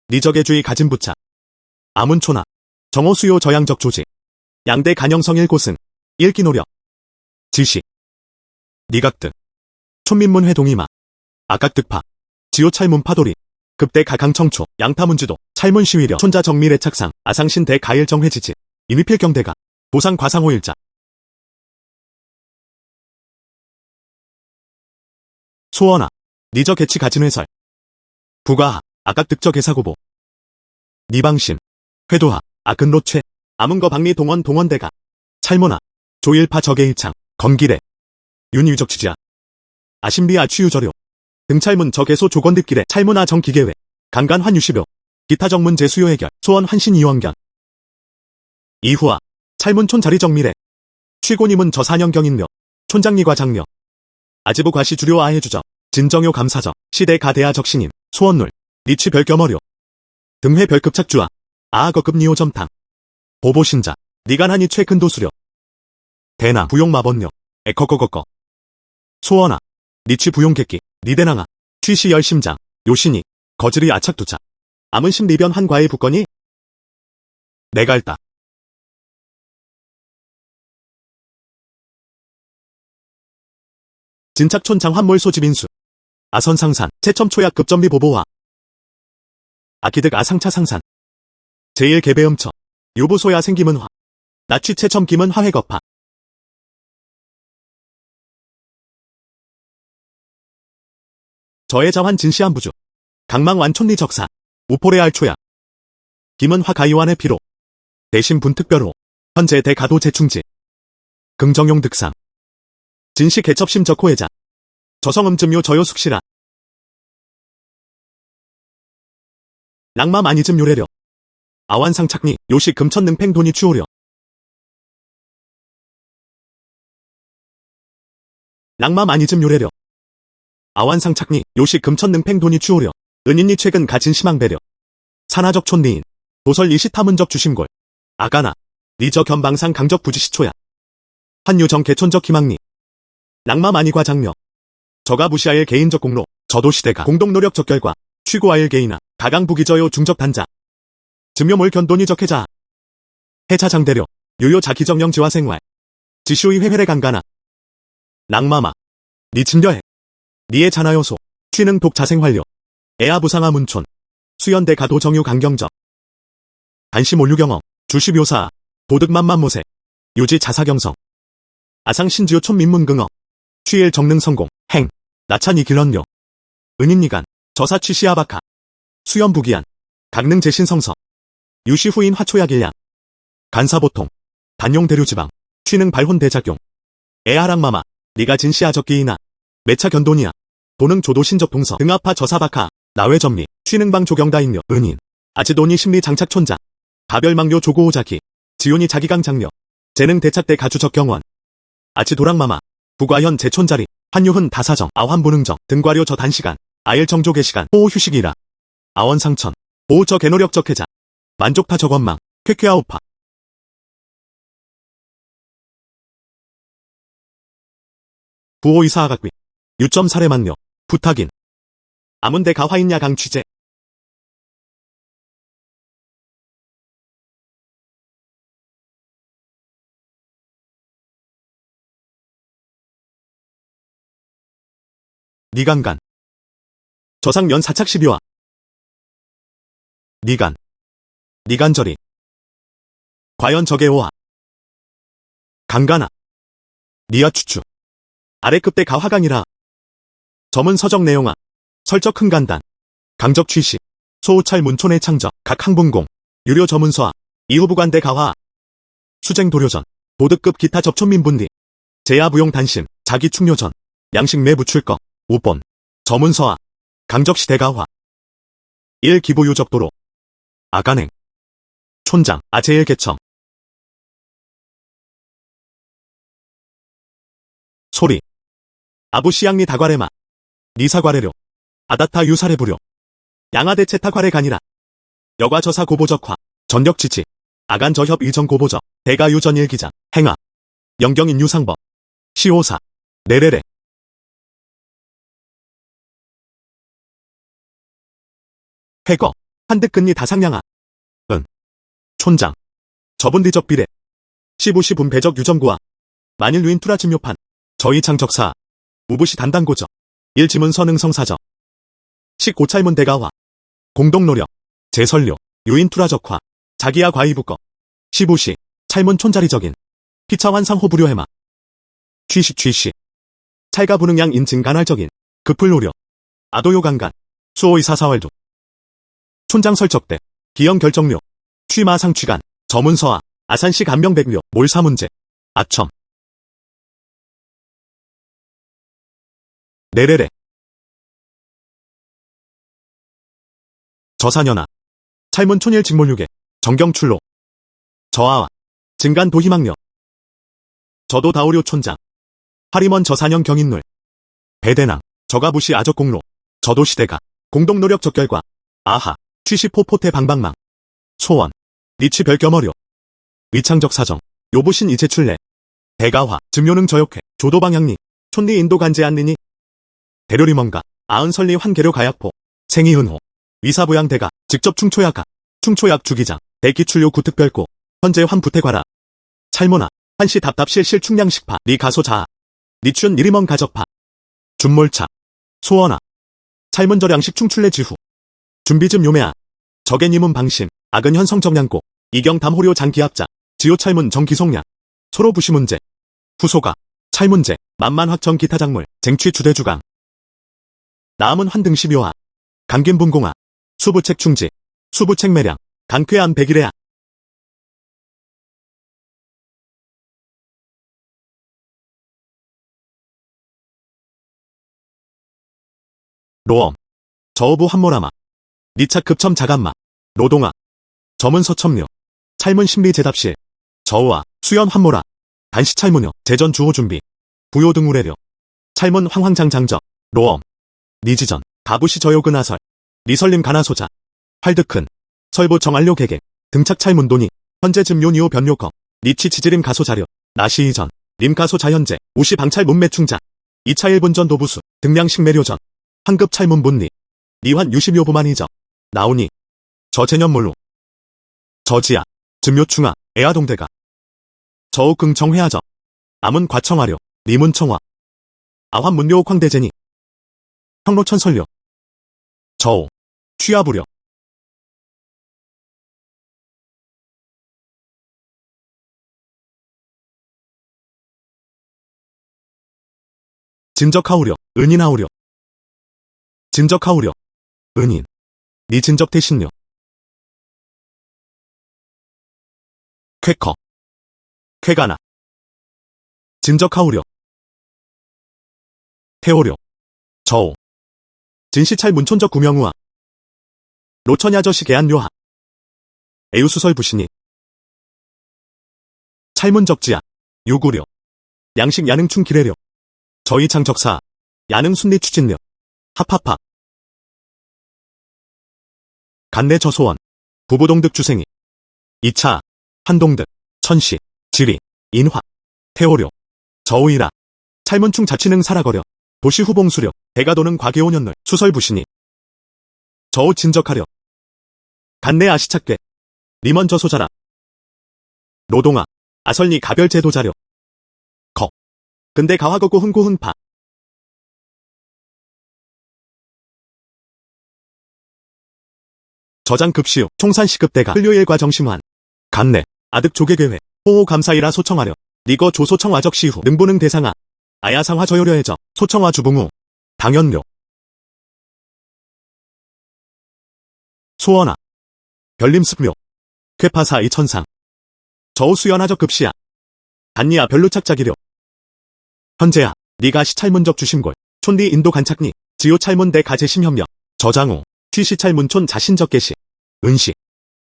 A: 니적의주의 가진부차, 아문초나, 정호수요 저양적 조직, 양대 간영성 일고승, 일기노력, 지시, 니각득, 촌민문회 동이마, 아각득파, 지오찰문 파도리, 급대 가강청초, 양타문지도, 찰문시위려, 촌자 정밀의 착상, 아상신 대가일정회지지, 인위필경대가, 보상 과상호일자, 소원아, 니저 개치 가진회설, 부가하, 아각득적 개사고보, 니방심, 회도하, 아근로최, 아문거 박리 동원 동원대가, 찰모나, 조일파 적의일창, 건기래, 윤유적 취지야, 아심비아 취유저료, 등찰문 적개소 조건득길에 찰문아 정기계회, 강간 환유시료, 기타 정문 재수요 해결, 소원 환신 이원견, 이후아, 찰문촌 자리정밀에, 취고님은 저사년경인묘, 촌장리과 장려, 아지부 과시 주료 아해주적, 진정요 감사적, 시대 가대아 적신임, 소원룰, 니취 별겸어료, 등회 별급착주아, 아하거급 니오점탕, 보보신자, 니간하니 최근 도수료, 대낭 부용마번료, 에커거거거, 소원아, 니취 부용객기, 니대낭아, 취시 열심장, 요신이, 거즈리 아착두자, 암은 심리변 환과의 부건이 내가 알다. 진착촌장 환몰 소집인수 아선상산 채첨초약 급전비 보보화 아기득 아상차 상산 제1개배음처 요보소야 생김은화 나취 채첨 김은화 회거파 저해자환 진시한부주 강망완촌리 적사 우포레 알초야 김은화 가이완의 피로 대신 분특별호 현재 대가도 재충지 긍정용 득상 진시 개첩심 적호해자 저성음쯤요 저요숙시라 랑마 마니즘 요래려 아완상착리 요시 금천능팽 돈이 추오려 랑마 마니즘 요래려 아완상착리 요시 금천능팽 돈이 추오려 은인이 최근 가진 시망배려 산하적 촌리인 도설 이시타문적 주심골 아가나 리저 견방상 강적 부지시초야 한유정 개촌적 희망리 랑마 마니과 장며 저가 무시하일 개인적 공로 저도시대가 공동노력 적결과 취고하일 개인아 가강부기저요 중적 단자 증묘몰 견돈이 적해자 해차장대려 유요 자기정령 지화생활 지쇼이 회회래 강가나 랑마마 니 침려해 니의 자나요소 취능 독자생활료 애아부상아 문촌 수연대 가도 정유 강경적 단시 몰류경험 주시묘사 도득만만모세 유지 자사경성 아상 신지요 촌민문긍어 취일 정능성공 행 나찬이 길런료 은인니간 저사 취시아바카 수연부기안 강능 재신성서 유시 후인 화초약일량 간사보통 단용 대류지방 취능 발혼 대작용 애아랑마마 니가 진시아적기이나 매차 견돈이야 도능 조도 신적 동서 등아파 저사바카 나외전미 취능방 조경다인료 은인 아지돈이 심리 장착촌자 가별망료 조고오자기 지온이 자기강 장려 재능 대착대 가주 적경원 아치 도랑마마 부과현 제촌자리 환유흔 다사정 아환부능정 등과료 저 단시간 아일 정조 개시간 호호 휴식이라 아원상천 보호 저 개노력 적해자 만족타 저건망 쾌쾌아오파 부호이사아각비 유점 사례만료 부탁인 아문대 가화인야 강취제 니간간 저상면 사착시비와 니간 니간절이 과연 적의오와 강가나 니아추추 아래급대 가화강이라 점은 서적 내용아 설적 흥간단 강적 취시 소우찰 문촌의 창적 각 항분공 유료 저문서아 이후부관대 가화 수쟁 도료전 도득급 기타 접촌민분디 제야부용 단심 자기 충료전 양식 매 부출거 우본 저문서아 강적시 대가화 1 기부 유적도로 아간행 촌장 아제일 개청 소리 아부시양리 다과레마 니사과레료 아다타 유사레부료 양아대 채타과레 간이라 여과저사 고보적화 전력지지 아간저협 일정고보적 대가유전 일기장 행하 영경인 유상법 시오사 내레레 회거 한득근리 다상양아 은 촌장 저분리적 비례 시부시 분배적 유점구와 만일 유인투라 진묘판 저희창적사 우부시 단단고적 일지문 선응성사적 식고찰문 대가화 공동노력 제설료 유인투라적화 자기야 과이부거 시부시 찰문 촌자리적인 피차환상호부료해마 취시 찰가부능양 인증 간할적인 급풀노력 아도요강간 수호이사사활도 촌장 설적대 기영 결정료 취마상취간 저문서아 아산시 간명백료 몰사문제 아첨 내레레 저사년아 찰문촌일 직몰육에 정경출로 저하와 증간 도희망려 저도 다오료 촌장 하리먼 저사년 경인놀 배대낭 저가부시 아적공로 저도시대가 공동노력 적결과 아하 취시포포태 방방망 소원 리치 별겸어료 위창적 사정 요부신 이제출래 대가화 증요능 저역회 조도방향리 촌리 인도 간제 안리니 대료리먼가 아은설리 환계료 가약포 생이은호 위사부양대가 직접 충초약가, 충초약 주기장, 대기출료 구특별고, 현재 환부태과라. 찰모나, 한시 답답실실 충량식파, 리 가소자아, 니춘 니리먼 가적파. 준몰차, 소원아. 찰문절양식 충출내 지후. 준비즘 요매아. 적애님은 방심, 악은 현성정량고, 이경담호료 장기합자, 지호찰문 정기송량. 소로부시문제. 후소가, 찰문제, 만만확정 기타작물, 쟁취 주대주강. 나음은 환등시묘하. 감김분공하. 수부책 충지, 수부책 매량, 강쾌한 백일해야. 로엄, 저어부 환모라마, 니차급첨 자감마, 노동아, 점은 서첨료, 찰문 심리재답실, 저우아, 수연 환모라, 단시찰문요, 재전 주호 준비, 부요 등 우레려, 찰문 황황장장적, 로엄, 니지전, 가부시 저요근 하설, 리설림 가나소자, 활득큰, 설보 정안료 개개, 등착 찰문도니, 현재 즘요니오 변요거, 니치 지지림 가소자료, 나시이전, 림가소 자현재, 우시 방찰 문매충자, 2차 1분전 도부수, 등량식 매료전, 황급 찰문 분리, 니환 유심요 부만이적, 나오니, 저재년몰로, 저지야, 즘요충하, 애아동대가, 저우긍 정회하적, 암은 과청하려, 니문청화, 아환문료 광대제니, 평로천설료, 저우, 취하부려, 진적하우려, 은인하우려, 진적하우려, 은인, 니 진적 대신료, 쾌커, 쾌가나, 진적하우려, 태오려, 저우, 진시찰 문촌적 구명우하, 로천야저시 개안료하, 애유수설 부신이, 찰문적지야, 유구려, 양식 야능충 기래려, 저희창적사, 야능 순리 추진려, 합합합, 간내 저소원, 부부동득 주생이, 2차, 한동득, 천시, 지리, 인화, 태오려, 저우이라, 찰문충 자치능 살아거려, 도시후봉수려, 대가도는 과계오년널, 수설부신이, 저우 진적하려, 간내 아시착괴, 리먼 저소자라, 노동아, 아설리 가별제도자려, 거, 근대 가화거고 흥고흥파, 저장급시우, 총산시급대가, 흘료일과 정심환, 간내, 아득 조개계회, 호호 감사이라 소청하려, 니거 조소청 와적시후, 능보능 대상아, 아야상화 저요려해적, 소청화 주붕후, 당연료, 소원아, 별림습료, 쾌파사 이천상, 저우수연하적 급시야, 단니야 별로착자기려, 현재야, 니가 시찰문적 주심골, 촌디 인도 간착니, 지오찰문대 가제심협력, 저장우, 취시찰문촌 자신적 개시, 은시,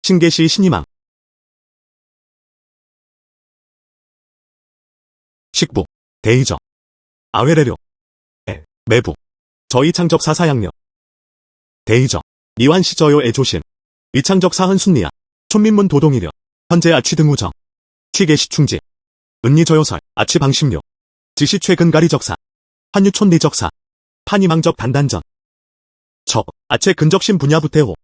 A: 신개시 신이망, 식부, 대의적, 아회래료, 매부, 저희창적 사사양력, 대의적, 니완시저요 애조심, 위창적 사흔순리야, 촌민문 도동이려, 현재 아취 등우정, 취계시충지, 은리저요설, 아취방심료, 지시최근가리적사, 환유촌리적사, 판이망적 단단전, 적, 아체 근적심 분야부태호,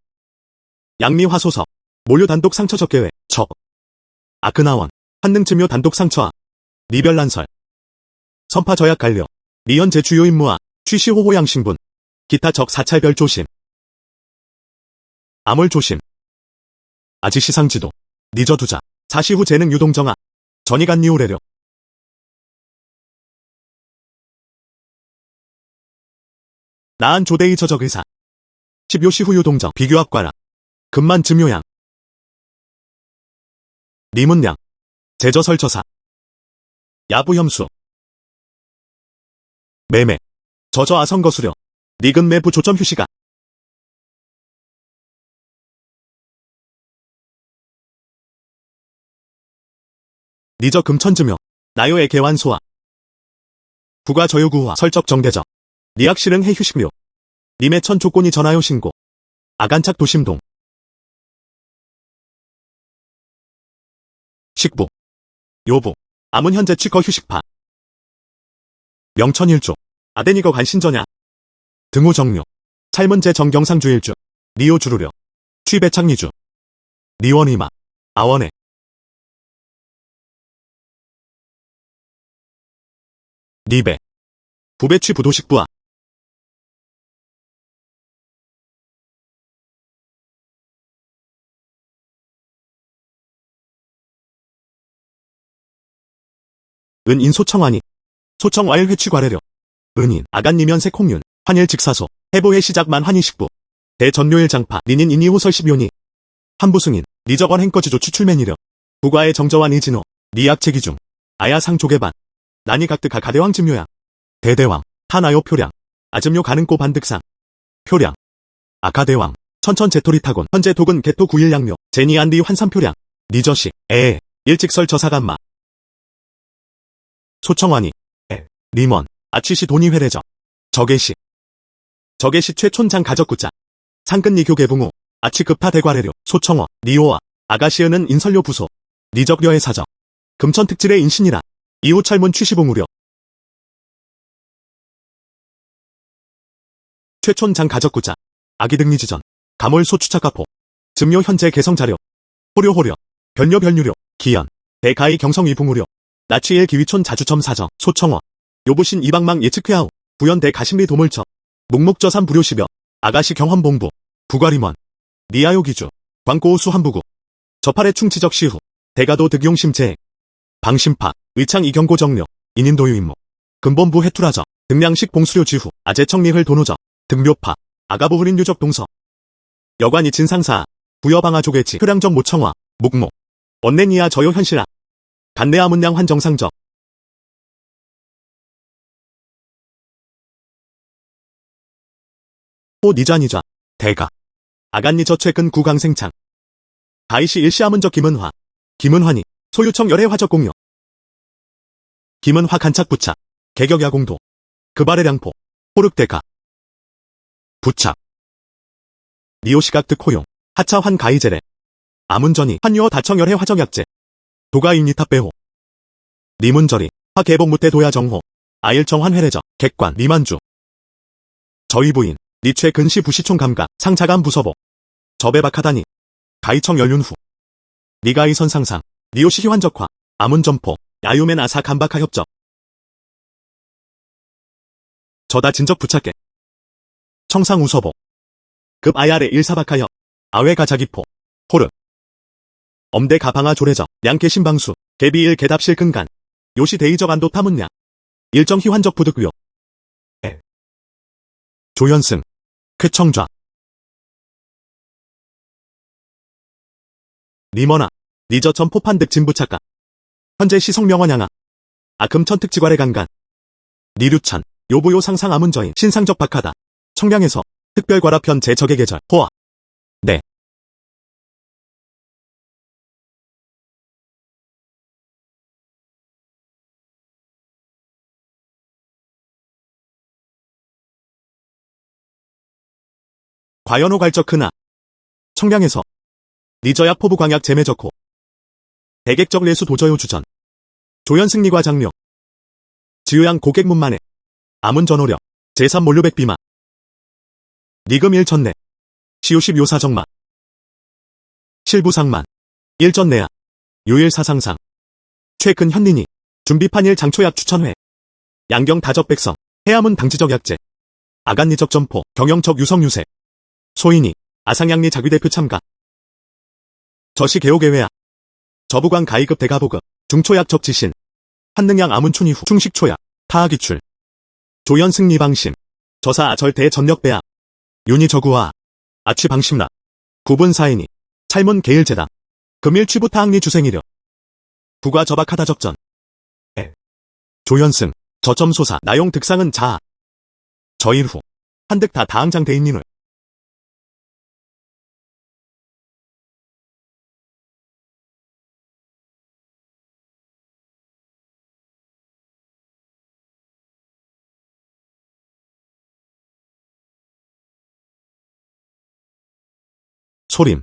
A: 양리화소석, 몰료단독 상처적계획, 적, 아크나원, 한능증묘 단독 상처아, 리별란설, 선파저약 관려, 리현제 주요 임무아, 취시호호양신분, 기타 적 사찰별 조심, 암월 조심, 아지시상지도, 니저두자, 사시후 재능 유동정아, 전이간니오래려, 나한 조대의 저적의사, 10요시 후 유동정, 비교합과라, 금만 즈묘양, 리문량, 제저설처사, 야부혐수, 매매, 저저아성거수려, 니근매부 조점휴시가, 니저 금천즈묘, 나요의 개완소아, 부가저요구화 설적 정대적, 니악실응 해휴식료, 님의천 조건이 전하요 신고, 아간착 도심동, 식부, 요부, 암은 현재 취거 휴식파, 명천일조, 아데니거 간신전야, 등호 정료, 찰문제 정경상주일주, 니오 주루려, 취배착리주. 니원이마. 아원해. 니배. 부배취 부도식부하. 은인 소청환이. 소청와일 회취과래려. 은인 아간니면세 콩윤. 환일 직사소. 해보의 시작만 환희식부. 대전료일 장파. 니닌 인이호설 10요니. 한부승인. 니저건 행거지조 추출맨이려. 부과의 정저완 이진호. 니약체기중. 아야상 조개반. 나니 각득하 가대왕 집묘양. 대대왕. 타나요 표량. 아즘요 가는꼬 반득상. 표량. 아가대왕. 천천제토리타곤. 현재 독은 개토 9일 양묘. 제니안디 환삼표량. 니저시. 일직설 저사간마. 소청환이. 리먼. 아취시 돈이 회래저. 적외시. 적외시 최촌장 가적구자. 상근니 교계붕우. 아취급타 대과래료. 소청어. 니오아. 아가시은은 인설료 부소. 니적려의 사적. 금천특질의 인신이라. 이후철문 취시봉우려. 최촌장 가적구자. 아기등리지전. 가몰 소추차가포. 증묘 현재 개성자료. 호료호려. 변료변유료. 기연. 대가이 경성이 붕우려. 나치일 기위촌 자주점 사정. 소청어. 요부신 이방망 예측회하우. 부연대 가심리 도물처. 묵묵저삼 부료시벼. 아가시 경험봉부. 부과림원. 니아요기주. 광고우수 한부구. 저팔의 충치적 시후. 대가도 득용심제. 방심파. 의창 이경고 정려. 인인도유임모. 근본부 해투라저. 등량식 봉수료 지후. 아제청리흘 도노저. 등묘파. 아가부흐린 유적 동서. 여관이 진상사. 부여방아 조개치. 효량적 모청화. 묵모. 언내니아 저요 현실아. 간내아 문양 환정상적. 호 니좌니좌. 대가. 아간니 저최근 구강생창. 가이시 일시아문적 김은화. 김은환이. 소유청 열애 화적 공여. 김은화 간착 부착. 개격야공도. 그발의 량포. 호륵대가. 부착. 니오시각 득호용. 하차환 가이제레. 아문전이. 환유어 다청 열애 화정약제. 도가임니탑배호. 니문절이. 화개복무태 도야정호. 아일정환 회래적. 객관. 니만주. 저희부인. 니최 근시 부시총 감가. 상차감 부서보. 저배박하다니. 가이청 연륜후. 니가이 선상상. 니오시 희환적화. 아문점포. 야유맨 아사 감박하 협적. 저다 진적 부착계. 청상 우서보. 급 아야레 일사박하여. 아외가 자기포. 호르. 엄대 가방아 조례적. 양계 신방수. 개비일 개답실 근간. 요시 대의적 안도 타문량. 일정 희환적 부득요. 조연승. 쾌청좌. 니머나. 니저 점포판득 진부착가. 현재 시성명원양아. 아금천특지괄의 간간. 니류찬. 요부요 상상 아문저인. 신상적 박하다. 청량에서. 특별과라편 제적의 계절. 호아. 네. 과연호 갈적 크나. 청량에서. 니저약 포부 광약 제매적호. 대객적 레수 도저요 주전. 조연승리과 장려. 지유양 고객문만에. 아문전호력. 제3 몰류백비마. 니금 1천내. 시우십 요사정마. 실부상만. 일전내야. 요일사상상. 최근 현린이. 준비판일 장초약 추천회. 양경 다적백성. 해암은 당지적 약제. 아간니적 점포. 경영적 유성유세. 소인이. 아상양리 자귀대표 참가. 저시 개호개회야. 저부관 가이급 대가보급. 중초약 적지신. 한능양 아문춘이후. 충식초약. 타하기출. 조연승리방심. 저사 절대 전력배합. 윤희저구와. 아취방심라. 구분사인이. 찰문 계일재당. 금일 취부타항리 주생이려. 부과 저박하다 적전. 조연승. 저점소사. 나용 득상은 자아. 저일후. 한득다 다항장 대인민을. 소림.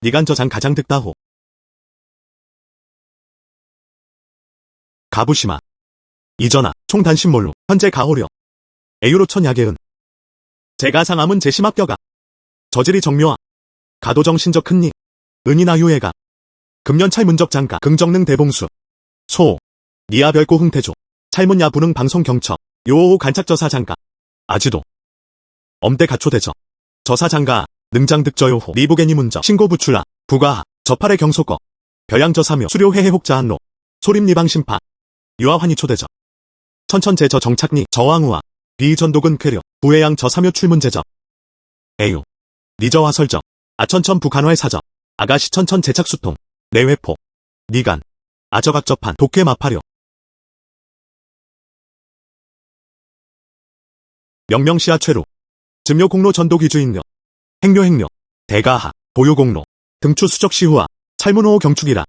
A: 니간저장 가장 득다호. 가부시마. 이전아. 총단신몰로. 현재 가호려. 에유로천 야계은. 제가상암은 제심합격아. 저질이 정묘아. 가도정신적 큰니 은이나유애가 금년 찰문적 장가 긍정능 대봉수 소 니아별고 흥태조 찰문야 부능 방송 경처 요호 간착저사 장가 아지도 엄대 가초대저 저사 장가 능장득저요호 리보게니 문저 신고부출라 부가하 저팔의 경소거 별양저사묘 수료회해혹자한로 소림리방심파 유아환이초대저 천천제저 정착리 저왕우와 비전독은 쾌려 부해양 저사묘 출문제저 에유 니저화설저 아천천 북한화의 사저 아가시 천천 제착수통 내회포 니간 아저각저판 독회 마파려 명명시하 최루 증묘공로 전도기주인료 행료행료 대가하 보유공로 등추 수적시후와 찰문호호 경축이라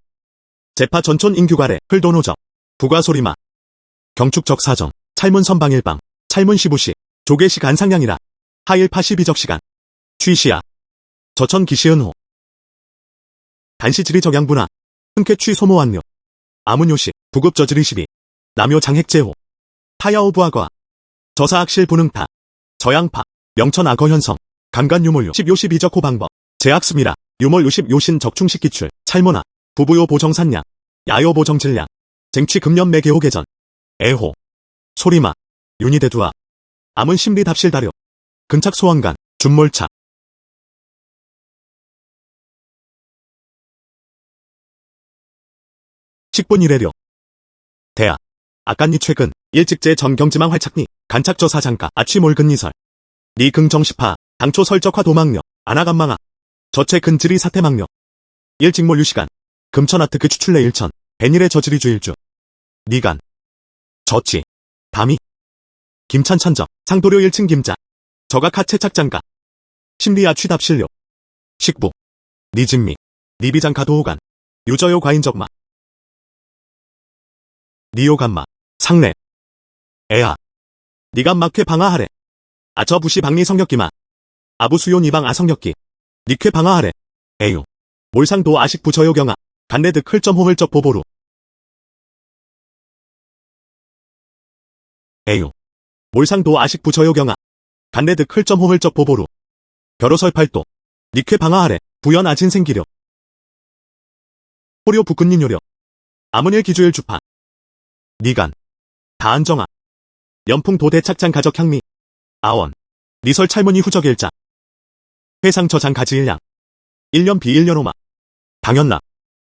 A: 제파 전촌 인규가래 흘도노저 부가소리마 경축적사정 찰문선방일방 찰문시부시 조계시 간상량이라 하일파시 비적시간 취시야 저천 기시은호 단시지리 적양분하 흔쾌취 소모완료 아문요시 부급저지리시비 남요 장핵제호 타야오부하거하 저사악실 분흥파 저양파 명천악어현성 감간유몰요 10요시2적호 방법 제악습이라 유몰 요십 요신 적충식 기출 찰문하 부부요 보정산량 야요 보정질량 쟁취 금년 매개호 개전 애호 소리마 윤희대두하 암은 심리답실다려 근착소원간 준몰차 식분이래려 대하 아깐니 최근 일직제 전경지망 활착니 간착저사 장가 아취몰근니설 니 긍정시파 당초 설적화 도망려 아나간망아 저체 근지리 사태망려 일직몰 유시간 금천하트 그 추출내 일천 배닐의 저지리 주일주 니간 저치 담이 김찬천적 상도료 1층 김자 저각하체 착장가 심리아 취답실료 식부 니진미 니비장가 도호간 유저요 과인적마 니요간마 상래 애하 니간막회 방아하래 아저부시 방리 성역기마 아부수요 니방 아성역기 니쾌 방아하래 에유 몰상도 아식부 저요경아 간내득 흘점호흘적 보보루 에유 몰상도 아식부 저요경아 간내득 흘점호흘적 보보루 벼로설팔도 니쾌 방아하래 부연 아진생기려 호료 부근니뇨려 아문일 기주일 주파 니간 다안정아 연풍 도대착장 가적향미 아원 니설 찰문이 후적일자 회상 저장 가지일량 1년 비1년오마 당연나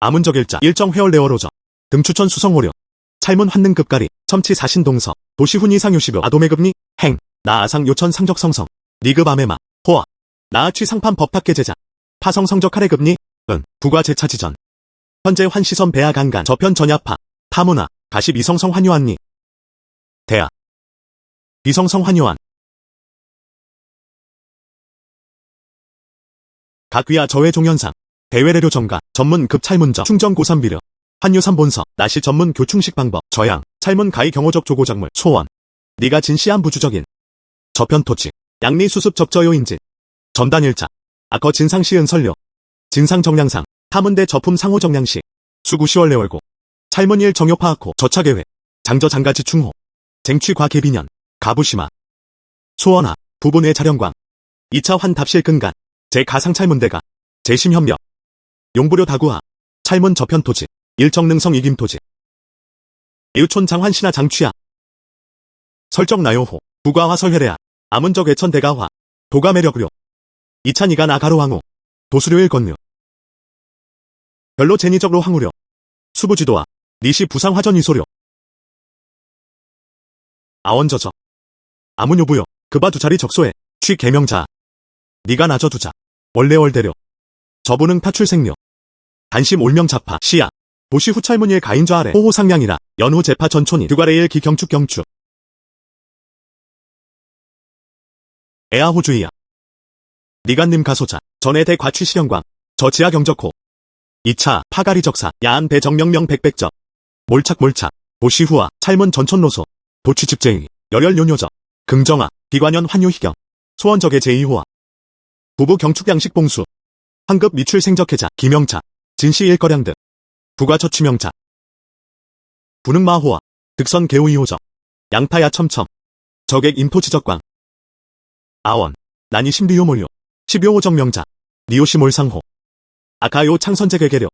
A: 아문적일자 일정 회월 내월오저 등추천 수성호려 찰문 환능급가리 첨치 사신동서 도시훈이 상요시벼 아도매급니 행 나아상 요천 상적성성 니급 아메마 호아 나아취 상판 법탁계제자 파성 성적하래급니 은 부가 제차지전 현재 환시선 배아 강간 저편 전야파 타문화 가십 이성성 환요한니 대하 이성성 환요한 각위아 저회 종현상 대외래료 정가 전문 급찰문저 충정 고산비려 환유삼본서 나시 전문 교충식 방법 저양 찰문 가히 경호적 조고작물 소원 니가 진시한 부주적인 저편토지 양리 수습 적저요인진 전단일자 아거 진상시 은설료 진상정량상 타문대 저품 상호정량시 수구 10월 내월고 찰문일 정요파악호 저차계획 장저 장가지 충호 쟁취 과계비년 가부시마 소원하 부분의 자령광 2차 환답실 근간 제가상찰문대가 제심현명 용부료 다구하 찰문 저편토지 일정능성 이김토지 이우촌 장환신하 장취하 설정나요호 부가화 설회래하 아문적 애천 대가화 도가매력료 2찬이가 나가로왕호 도수료일 건류 별로 제니적로 황우려 수부지도와 니시 부상화전 이소료 아원저저 아문요부요 그바 두자리 적소해 취 개명자 니가 나저 두자 원래월대료 저부능 타출생료 단심 올명자파 시야 도시 후찰문일 가인좌 아래 호호상량이라 연후 제파 전촌이 두가래일 기경축경축 애아호주이야 니간님 가소자 전에 대과취 실현광 저지하 경적호 2차 파가리 적사 야안 배정명명 백백적 몰착 도시 후와 찰문 전촌노소 도취집제의 열혈요뇨저 긍정아 비관연 환요희경 소원적의 제2호와 부부 경축양식 봉수 황급 미출 생적해자 기명차 진시 일거량 등 부가처취명차 분흥마호와 득선 개우이호적 양파야 첨첨 적액 임토지적광 아원 난이 심리요몰요 10요호적 명자 니오시 몰상호. 아카요 창선제 개개려.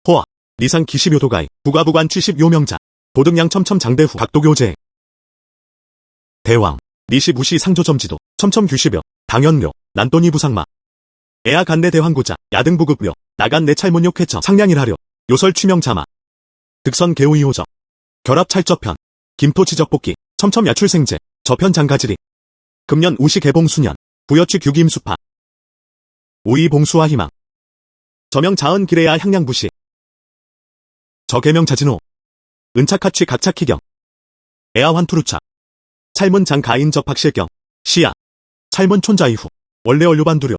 A: 호아. 니상 기시묘도가이. 부가부관 취십 요명자. 도등양 첨첨 장대후 박도교제. 대왕. 니시 무시 상조점지도. 첨첨 규시벼. 당연료. 난또니 부상마. 애아 간내 대왕고자. 야등부급료. 나간 내 찰문욕회처. 상량일하려. 요설 취명자마. 득선 개우이호적. 결합 찰저편. 김토지적복기. 첨첨 야출생제. 저편 장가지리. 금년 우시 개봉수년. 부여취 규김수파. 우이 봉수와 희망. 저명 자은 기레야 향량부시. 저개명 자진호. 은착하취 각착희경. 애아 환투루차. 찰문 장가인 적박실경. 시야. 찰문 촌자이후. 원래 얼류반두려.